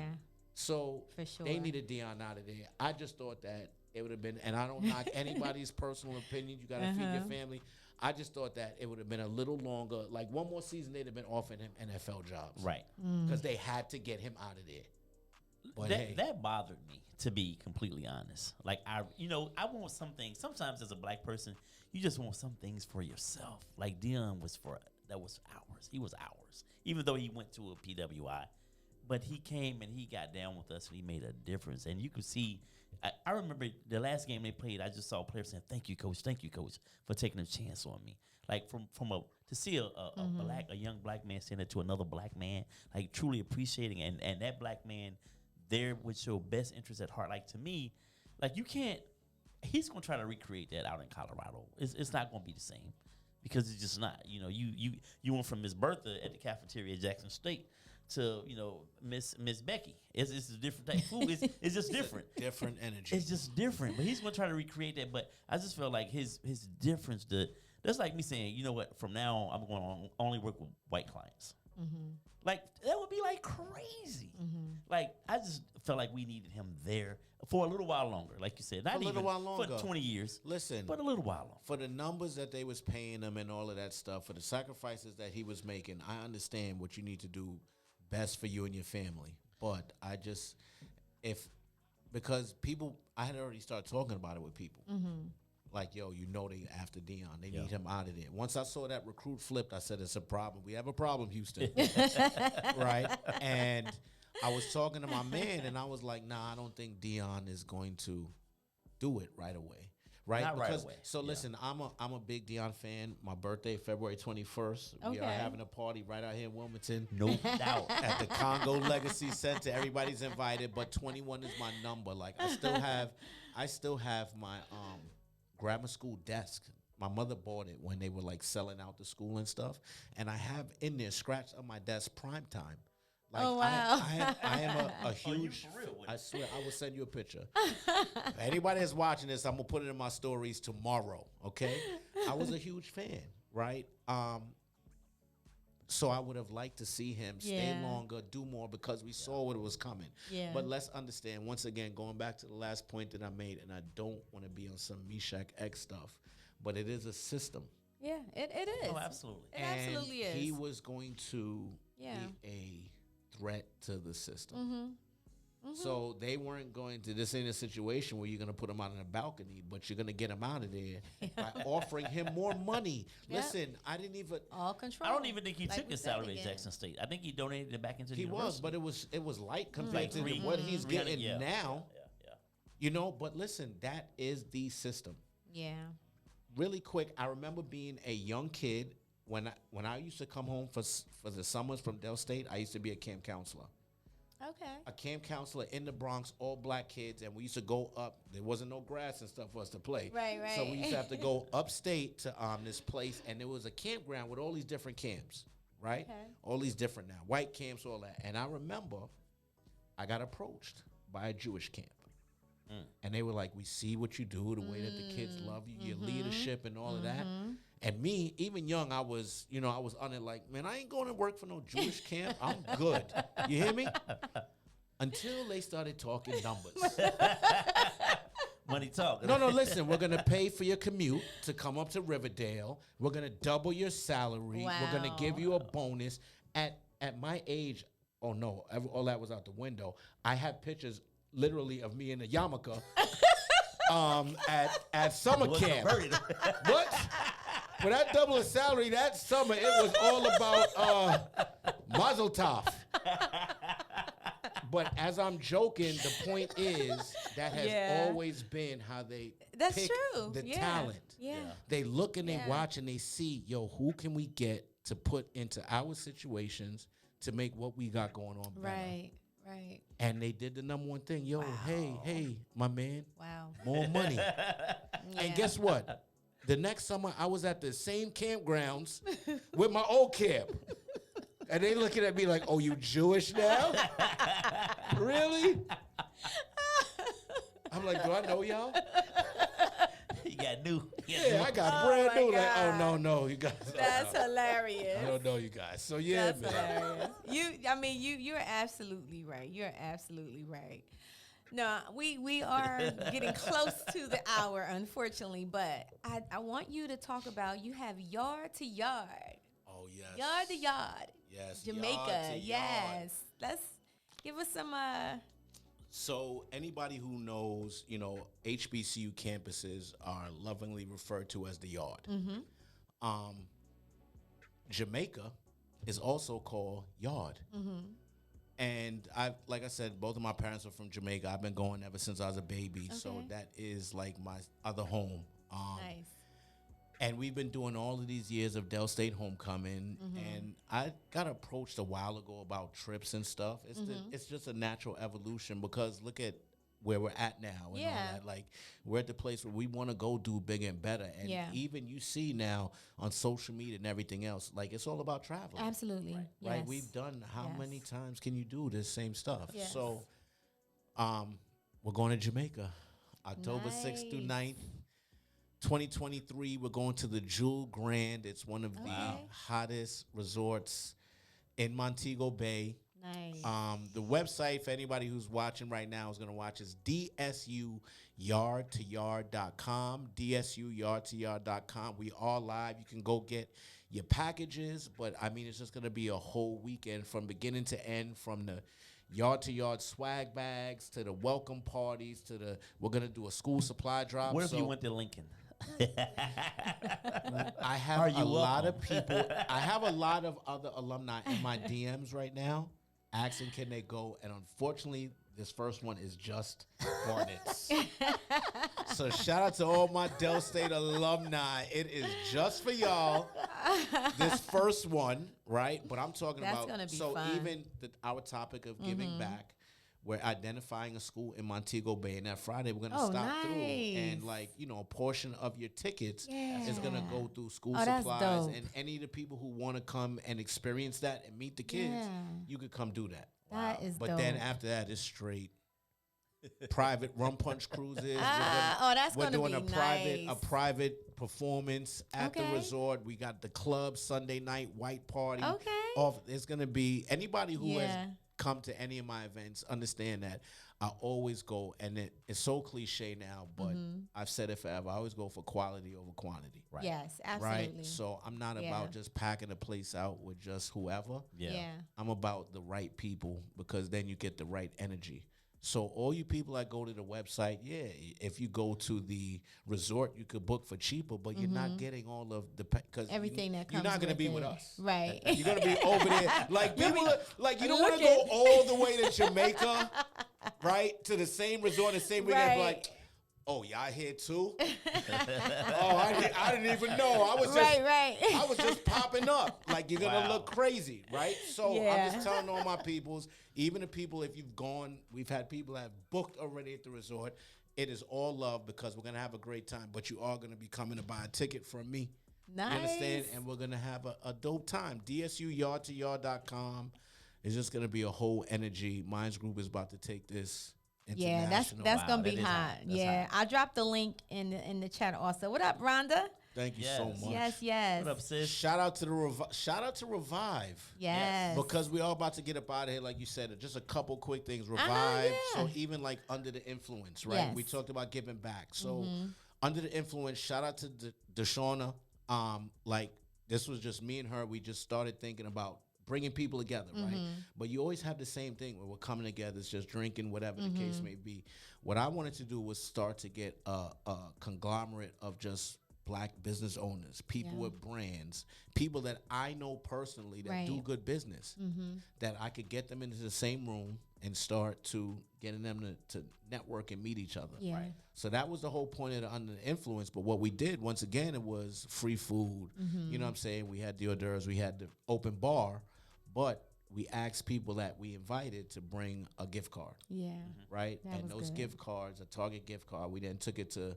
So For sure. they needed Deion out of there. I just thought that it would have been, and I don't knock anybody's personal opinion. You got to feed your family. I just thought that it would have been a little longer, like one more season, they'd have been offering him NFL jobs. Right. Because they had to get him out of there. But That bothered me, to be completely honest. Like, I want some things. Sometimes as a black person, you just want some things for yourself. Like, Dion was ours. He was ours. Even though he went to a PWI. But he came and he got down with us and he made a difference. And you could see, I remember the last game they played, I just saw players saying, thank you, coach, for taking a chance on me. Like, to see a young black man saying that to another black man, like, truly appreciating, and that black man there with your best interest at heart. Like, to me, like, you can't, he's going to try to recreate that out in Colorado. It's not going to be the same because it's just not. You know, you went from Miss Bertha at the cafeteria at Jackson State to, Miss Becky. It's a different type of food. It's just different. different energy. It's just different. But he's going to try to recreate that. But I just felt like his difference, that's like me saying, you know what, from now on, I'm going to only work with white clients. Like, that would be like crazy. Like, I just felt like we needed him there for a little while longer. Like you said, not A little even while longer. for 20 years. Listen, but a little while longer. for the numbers that they was paying him and all of that stuff, for the sacrifices that he was making, I understand what you need to do best for you and your family. But I just, because people, I had already started talking about it with people. Like, yo, they after Dion. They need him out of there. Once I saw that recruit flipped, I said, it's a problem. We have a problem, Houston. Right? And I was talking to my man, and I was like, nah, I don't think Dion is going to do it right away. Right? Not right away. So listen, I'm a big Dion fan. My birthday, February 21st. We are having a party right out here in Wilmington. No doubt. At the Congo Legacy Center. Everybody's invited, but 21 is my number. Like, I still have my grammar school desk. My mother bought it when they were like selling out the school and stuff. And I have in there, scratched on my desk, prime time. Like, Oh, wow. I am a huge. for real with I it? swear, I will send you a picture. If anybody that's watching this, I'm gonna put it in my stories tomorrow. Okay, I was a huge fan, right? So I would have liked to see him stay Yeah. longer, do more, because we saw what was coming. Yeah. But let's understand, once again, going back to the last point that I made, and I don't want to be on some Meeshach X stuff, but it is a system. Yeah, it is. Oh, absolutely. It absolutely And is. he was going to Yeah. be a threat to the system. Mm-hmm. So they weren't going to, this ain't a situation where you're going to put him out on a balcony, but you're going to get him out of there by offering him more money. Yep. Listen, I didn't even, All control. I don't even think he Like took we his said salary at again. Jackson State. I think he donated it back into the he was, university. but it was light compared to Three- what he's 300, getting yeah, now. Yeah. You know, but listen, that is the system. Yeah. Really quick, I remember being a young kid when I used to come home for the summers from Del State. I used to be a camp counselor. Okay. A camp counselor in the Bronx, all black kids, and we used to go up. There wasn't no grass and stuff for us to play. Right, So we right. used to have to go upstate to this place, and there was a campground with all these different camps, right? Okay. All these different now, white camps, all that. And I remember I got approached by a Jewish camp. And they were like, we see what you do, the way that the kids love you, your leadership and all of that. And me, even young, I was on it like, man, I ain't going to work for no Jewish camp. I'm good. You hear me? Until they started talking numbers. Money talk. No, listen, we're going to pay for your commute to come up to Riverdale. We're going to double your salary. We're going to give you a bonus. At my age, oh no, all that was out the window. I have pictures literally of me in a yarmulke at summer Was camp. converted. What? For that double of salary that summer, it was all about Mazel Tov. But as I'm joking, the point is that has Yeah. always been how they That's pick true. the Yeah. talent. Yeah. They look and they Yeah. watch and they see, yo, who can we get to put into our situations to make what we got going on better? Right. Right. And they did the number one thing. Yo, hey, my man, Wow. more money. Yeah. And guess what? The next summer, I was at the same campgrounds with my old camp. And they looking at me like, oh, you Jewish now? Really? I'm like, do I know y'all? You got new. Yeah, I got Oh brand my new. Like, oh, God. no, you guys. That's hilarious. I don't know you guys. So, yeah, That's man. hilarious. You're absolutely right. You're absolutely right. No, we are getting close to the hour, unfortunately, but I want you to talk about, you have Yard to Yard. Oh, yes. Yard to Yard. Yes. Jamaica. Yard to Yes. yard. Let's give us some So anybody who knows, HBCU campuses are lovingly referred to as the Yard. Jamaica is also called Yard. And like I said, both of my parents are from Jamaica. I've been going ever since I was a baby. So Okay. that is like my other home. nice. And we've been doing all of these years of Del State homecoming. And I got approached a while ago about trips and stuff. It's just a natural evolution, because look at where we're at now and all Yeah. that. Like, we're at the place where we want to go do bigger and better. And Yeah. even you see now on social media and everything else, like, it's all about traveling. Absolutely. Right? Yes. We've done, how Yes. many times can you do this same stuff? Yes. So we're going to Jamaica October 6th through Nice. 9th. 2023, we're going to the Jewel Grand. It's one of the Okay. hottest resorts in Montego Bay. Nice. The website for anybody who's watching right now is going to watch is DSUYardToYard.com. DSUYardToYard.com. We are live. You can go get your packages, but I mean, it's just going to be a whole weekend from beginning to end, from the yard to yard swag bags to the welcome parties to we're going to do a school supply drop. What if So you went to Lincoln? I have Are you a lot welcome? of people. I have a lot of other alumni in my DMs right now asking, can they go? And unfortunately, this first one is just Hornets. So shout out to all my Del State alumni. It is just for y'all. This first one, right? But I'm talking That's about, gonna be so fun. even our topic of giving back, we're identifying a school in Montego Bay, and that Friday we're gonna stop through, and like a portion of your tickets is gonna go through school supplies, and any of the people who want to come and experience that and meet the kids, you could come do that. That is But dope. then after that, it's straight private rum punch cruises. That's we're gonna doing be a private performance at the resort. We got the club Sunday night white party. It's gonna be anybody who has come to any of my events understand that I always go, and it's so cliche now, but I've said it forever. I always go for quality over quantity. Right. Yes, absolutely. Right. So I'm not about just packing the place out with just whoever. I'm about the right people, because then you get the right energy. So all you people that go to the website, if you go to the resort, you could book for cheaper, but you're not getting all of the because everything that comes. You're not going to be it. with us, right? You're going to be over there, like people, like you don't want to go all the way to Jamaica, right? To the same resort, the same weekend, Right. like. Oh, y'all here too? I didn't even know. I was just right. I was just popping up. Like, you're gonna look crazy, right? So I'm just telling all my peoples, even the people, if you've gone, we've had people that have booked already at the resort. It is all love, because we're gonna have a great time. But you are gonna be coming to buy a ticket from me. Nice. You understand? And we're gonna have a dope time. DSUYardToYard.com. It's just gonna be a whole energy. Minds Group is about to take this. Yeah, that's gonna be hot. Hot. I dropped the link in the chat also. What up, Rhonda? Thank you so much. Yes. What up, sis? Shout out to Revive. Yes. Because we all about to get up out of here, like you said. Just a couple quick things. Revive. Yeah. So even like Under the Influence, right? Yes. We talked about giving back. So Under the Influence, shout out to Deshauna. Like this was just me and her. We just started thinking about bringing people together, right? But you always have the same thing where we're coming together. It's just drinking, whatever the case may be. What I wanted to do was start to get a conglomerate of just Black business owners, people with brands, people that I know personally that do good business, that I could get them into the same room and start to getting them to network and meet each other. Yeah. Right. So that was the whole point of the Under the Influence. But what we did, once again, it was free food. You know what I'm saying? We had the hors d'oeuvres, we had the open bar, but we asked people that we invited to bring a gift card. Yeah. Right? That And was those good. gift cards, a Target gift card, we then took it to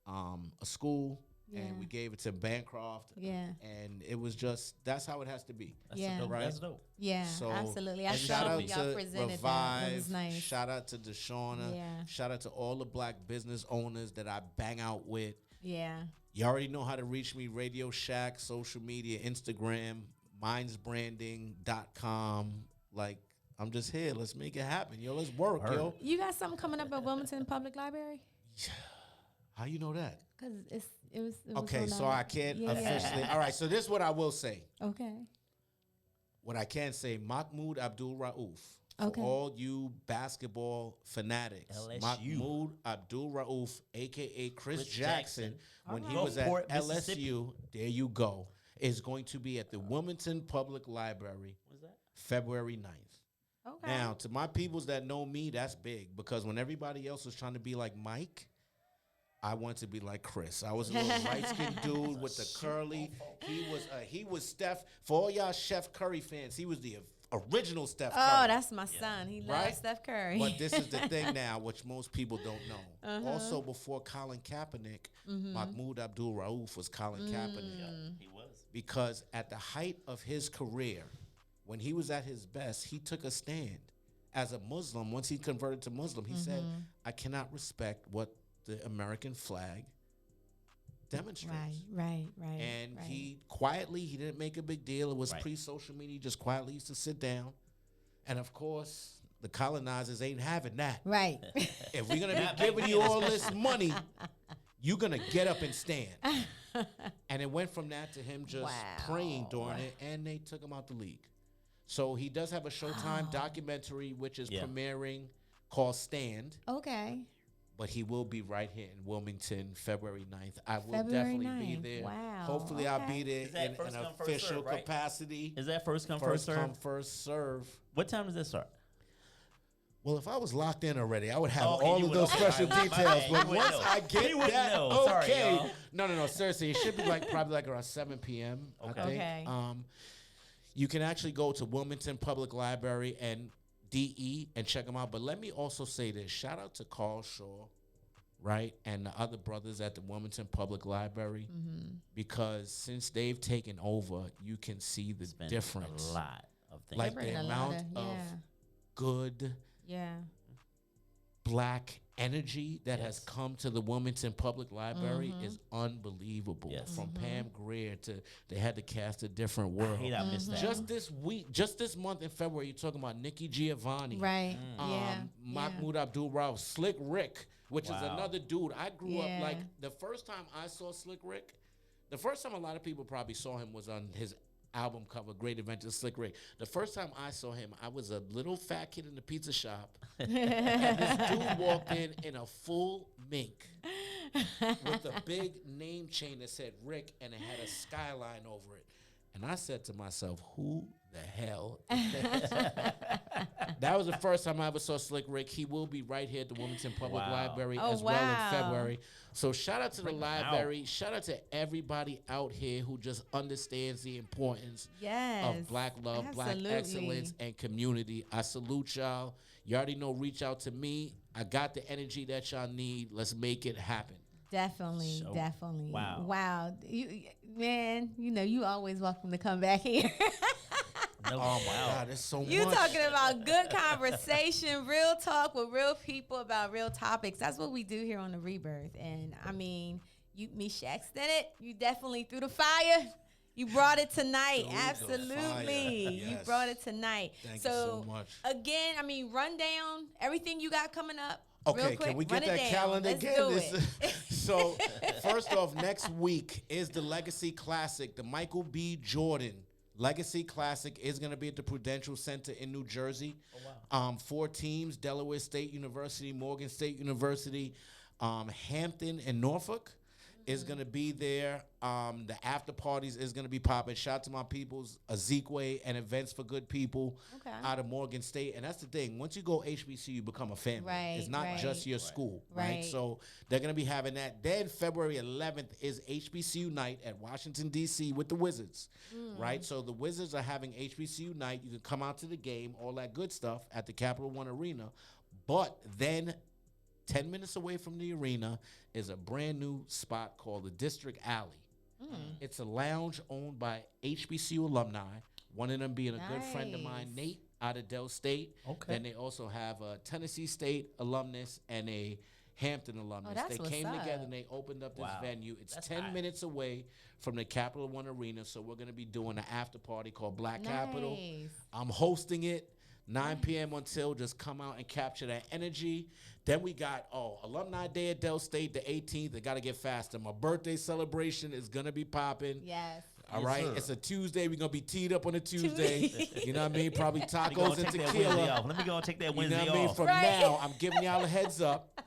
a school. And we gave it to Bancroft. Yeah. And it was just, that's how it has to be. That's Yeah. dope. Right. That's dope. Yeah, So absolutely. I shout saw out y'all to presented Revive. that. It was nice. Shout out to Deshauna. Yeah. Shout out to all the Black business owners that I bang out with. Yeah. You already know how to reach me. Radio Shack, social media, Instagram, mindsbranding.com. Like, I'm just here. Let's make it happen. Yo, let's work, yo. You got something coming up at Wilmington Public Library? How you know that? Because it was Okay, so nice. I can't Yeah. officially. All right, so this is what I will say. Okay. What I can say, Mahmoud Abdul Rauf. Okay. For all you basketball fanatics, LSU. Mahmoud Abdul Rauf, a.k.a. Chris Jackson, when he All was right. at Gulfport, Mississippi. LSU, there you go, is going to be at the Wilmington Public Library What's that? February 9th. Okay. Now, to my peoples that know me, that's big, because when everybody else was trying to be like Mike, I wanted to be like Chris. I was a little light-skinned dude with the curly. He was Steph. For all y'all Chef Curry fans, he was the original Steph Curry. Oh, that's my son. He loves Right? Steph Curry. But this is the thing now, which most people don't know. Also, before Colin Kaepernick, Mahmoud Abdul Rauf was Colin Kaepernick. Yeah, he was. Because at the height of his career, when he was at his best, he took a stand. As a Muslim, once he converted to Muslim, he said, I cannot respect what the American flag demonstrates. Right. And right. he quietly, he didn't make a big deal. It was Right. pre-social media. He just quietly used to sit down. And of course, the colonizers ain't having that. Right. If we're going to be giving you all this money, you're going to get up and stand. And it went from that to him just praying during it, and they took him out the league. So he does have a Showtime documentary, which is premiering, called Stand. Okay. But he will be right here in Wilmington, February 9th. I will February definitely be 9th. there. Wow. Hopefully I'll be there Is that in first an come, first official serve, right? capacity. Is that first come, first First come, serve? first serve. What time does that start? Well, if I was locked in already, I would have Okay, all you of would- those okay, special my details. bad. But You would once know. I get You would that, know. Sorry, okay. y'all. No. Seriously, it should be probably like around 7 p.m. I Okay. think. Okay. You can actually go to Wilmington Public Library and DE and check them out. But let me also say this. Shout out to Carl Shaw, right, and the other brothers at the Wilmington Public Library, because since they've taken over, you can see the Been difference. a lot of things. Like Bring the a amount lot of yeah. good Yeah. black energy that has Yes. come to the Wilmington Public Library is unbelievable. Yes. From Pam Greer to they had to cast a different world. Hate I missed that. Just this week, just this month in February, you're talking about Nikki Giovanni, Right. Yeah. Mahmoud Abdul Rauf, Slick Rick, which is Wow. another dude. I grew Yeah. up like the first time I saw Slick Rick, the first time a lot of people probably saw him was on his album cover, Great Adventures, Slick Rick. The first time I saw him, I was a little fat kid in the pizza shop. And this dude walked in a full mink with a big name chain that said Rick and it had a skyline over it. And I said to myself, who the hell is that? That was the first time I ever saw Slick Rick. He will be right here at the Wilmington Public Wow. Library Oh, as well in wow. February. So shout out to the Bring 'em out. library. Shout out to everybody out here who just understands the importance Yes. of black love, black Absolutely. excellence, and community. I salute y'all. You already know, reach out to me. I got the energy that y'all need. Let's make it happen. Definitely, So- definitely. wow. Wow. Man, you always welcome to come back here. No Oh my doubt. God, there's so You much. talking about good conversation, real talk with real people about real topics. That's what we do here on the Rebirth. And I mean, you, Meeshach Stennett, you definitely through the fire. You brought it tonight. Through the Absolutely. fire. You Yes. brought it tonight. Thank you so much. Again, I mean, run down everything you got coming up. Okay, real quick. can we Run get it that down. calendar Let's again? do This- it. So, first off, next week is the Legacy Classic. The Michael B. Jordan Legacy Classic is going to be at the Prudential Center in New Jersey. Oh, wow. 4 teams: Delaware State University, Morgan State University, Hampton, and Norfolk is going to be there. The after parties is going to be popping. Shout out to my peoples, Ezekwe and Events for Good People Okay. out of Morgan State. And that's the thing. Once you go HBCU, you become a family. Right, It's not right. just your school, right? Right. So they're going to be having that. Then February 11th is HBCU night at Washington, D.C. with the Wizards, right? So the Wizards are having HBCU night. You can come out to the game, all that good stuff at the Capital One Arena. But then 10 minutes away from the arena is a brand new spot called the District Alley. It's a lounge owned by HBCU alumni, one of them being a good friend of mine, Nice. Nate, out of Dell State. Okay. Then they also have a Tennessee State alumnus and a Hampton alumnus. that's They what's came together up. and they opened up this Wow. venue. It's That's 10 hot. minutes away from the Capital One Arena, so we're going to be doing an after party called Black Capital. Nice. I'm hosting it 9 p.m. until. Just come out and capture that energy. Then we got, Alumni Day at Dell State, the 18th. They got to get faster. My birthday celebration is going to be popping. Yes. All Yes, right? sir. It's a Tuesday. We're going to be teed up on a Tuesday. You know what I mean? Probably Let me go tacos and and take that Wednesday tequila. off. Let me go and take that You know Wednesday what I mean? off. From Right. now, I'm giving y'all a heads up.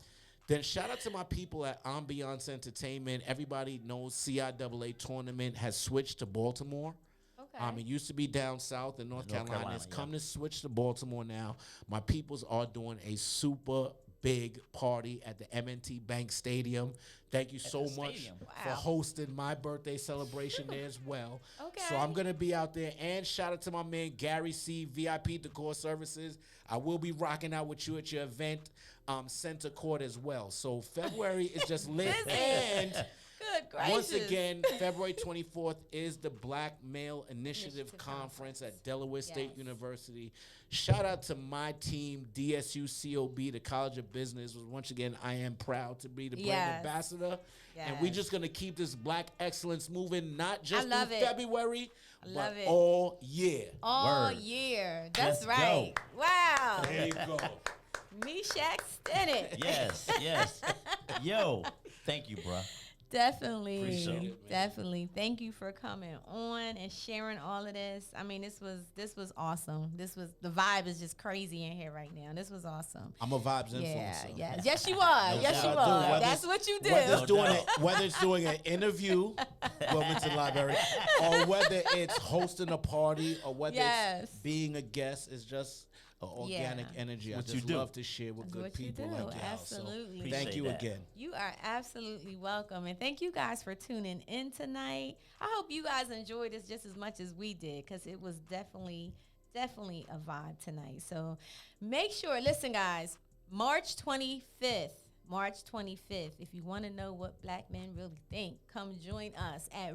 Then shout out to my people at Ambiance Entertainment. Everybody knows CIAA tournament has switched to Baltimore. Okay. It used to be down south in North Carolina. Carolina, It's yeah. come to switch to Baltimore now. My peoples are doing a super big party at the M&T Bank Stadium. Thank you so the much stadium. for Wow. hosting my birthday celebration there as well. Okay. So I'm going to be out there. And shout out to my man, Gary C., VIP Decor Services. I will be rocking out with you at your event, Center Court as well. So February is just lit. And Good gracious. once again, February 24th is the Black Male Initiative Conference at Delaware State Yes. University. Shout out to my team, DSU COB, the College of Business. Once again, I am proud to be the brand Yes. ambassador. And we're Yes. just going to keep this black excellence moving, not just love through it. February, love but it. all year. All Word. year. That's Let's right. Wow. There you go. Meeshach Stennett. Yes, yes. Yo, thank you, bruh. Definitely. Appreciate it, man. Definitely. Thank you for coming on and sharing all of this. I mean, this was awesome. The vibe is just crazy in here right now. This was awesome. I'm a vibes Yeah, influencer. yes. Yes, you are. No Yes, you doubt. are. Whether That's it's- what you do. Whether it's doing an interview, Wilmington Library, or whether it's hosting a party, or whether Yes. it's being a guest, it's just an organic Yeah. energy. I What you just do. love to share with That's good what you people do. like y'all. Absolutely. So thank Appreciate you that. again. You are absolutely welcome. And thank you guys for tuning in tonight. I hope you guys enjoyed this just as much as we did, because it was definitely definitely a vibe tonight. So make sure, listen, guys, March 25th. March 25th. If you want to know what black men really think, come join us at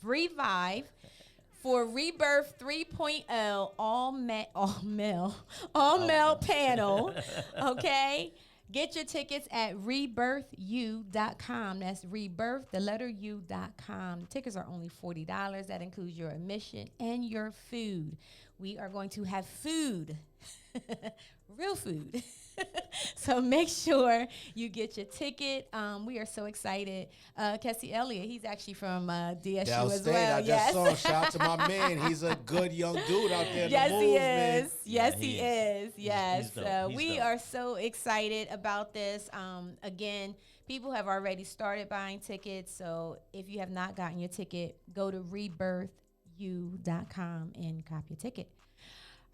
Revive for Rebirth 3.0 all male panel. Okay? Get your tickets at rebirthu.com. That's rebirth, the letter u.com. The tickets are only $40. That includes your admission and your food. We are going to have food, real food. So make sure you get your ticket. We are so excited. Shea Elliott, he's actually from DSU Del as State, well. I Yes. just saw. Shout out to my man. He's a good young dude out there in Yes, the moves, he man. is. Yes, Yeah, he he is. is. Yes. He's dope. So He's we dope. are so excited about this. Again, people have already started buying tickets. So if you have not gotten your ticket, go to rebirthu.com and cop your ticket.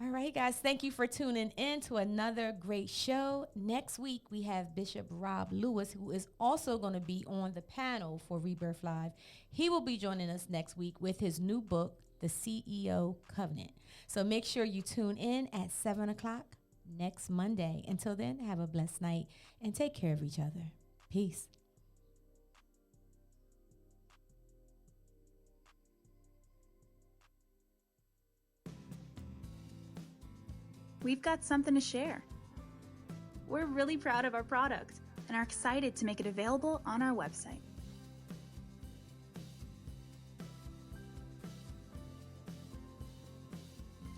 All right, guys, thank you for tuning in to another great show. Next week, we have Bishop Rob Lewis, who is also going to be on the panel for Rebirth Live. He will be joining us next week with his new book, The CEO Covenant. So make sure you tune in at 7 o'clock next Monday. Until then, have a blessed night and take care of each other. Peace. We've got something to share. We're really proud of our product and are excited to make it available on our website.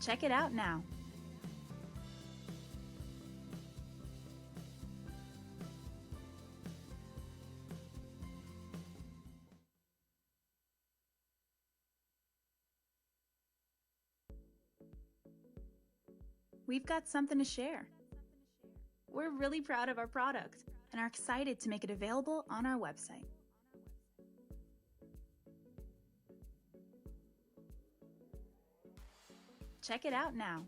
Check it out now. We've got something to share. We're really proud of our product and are excited to make it available on our website. Check it out now.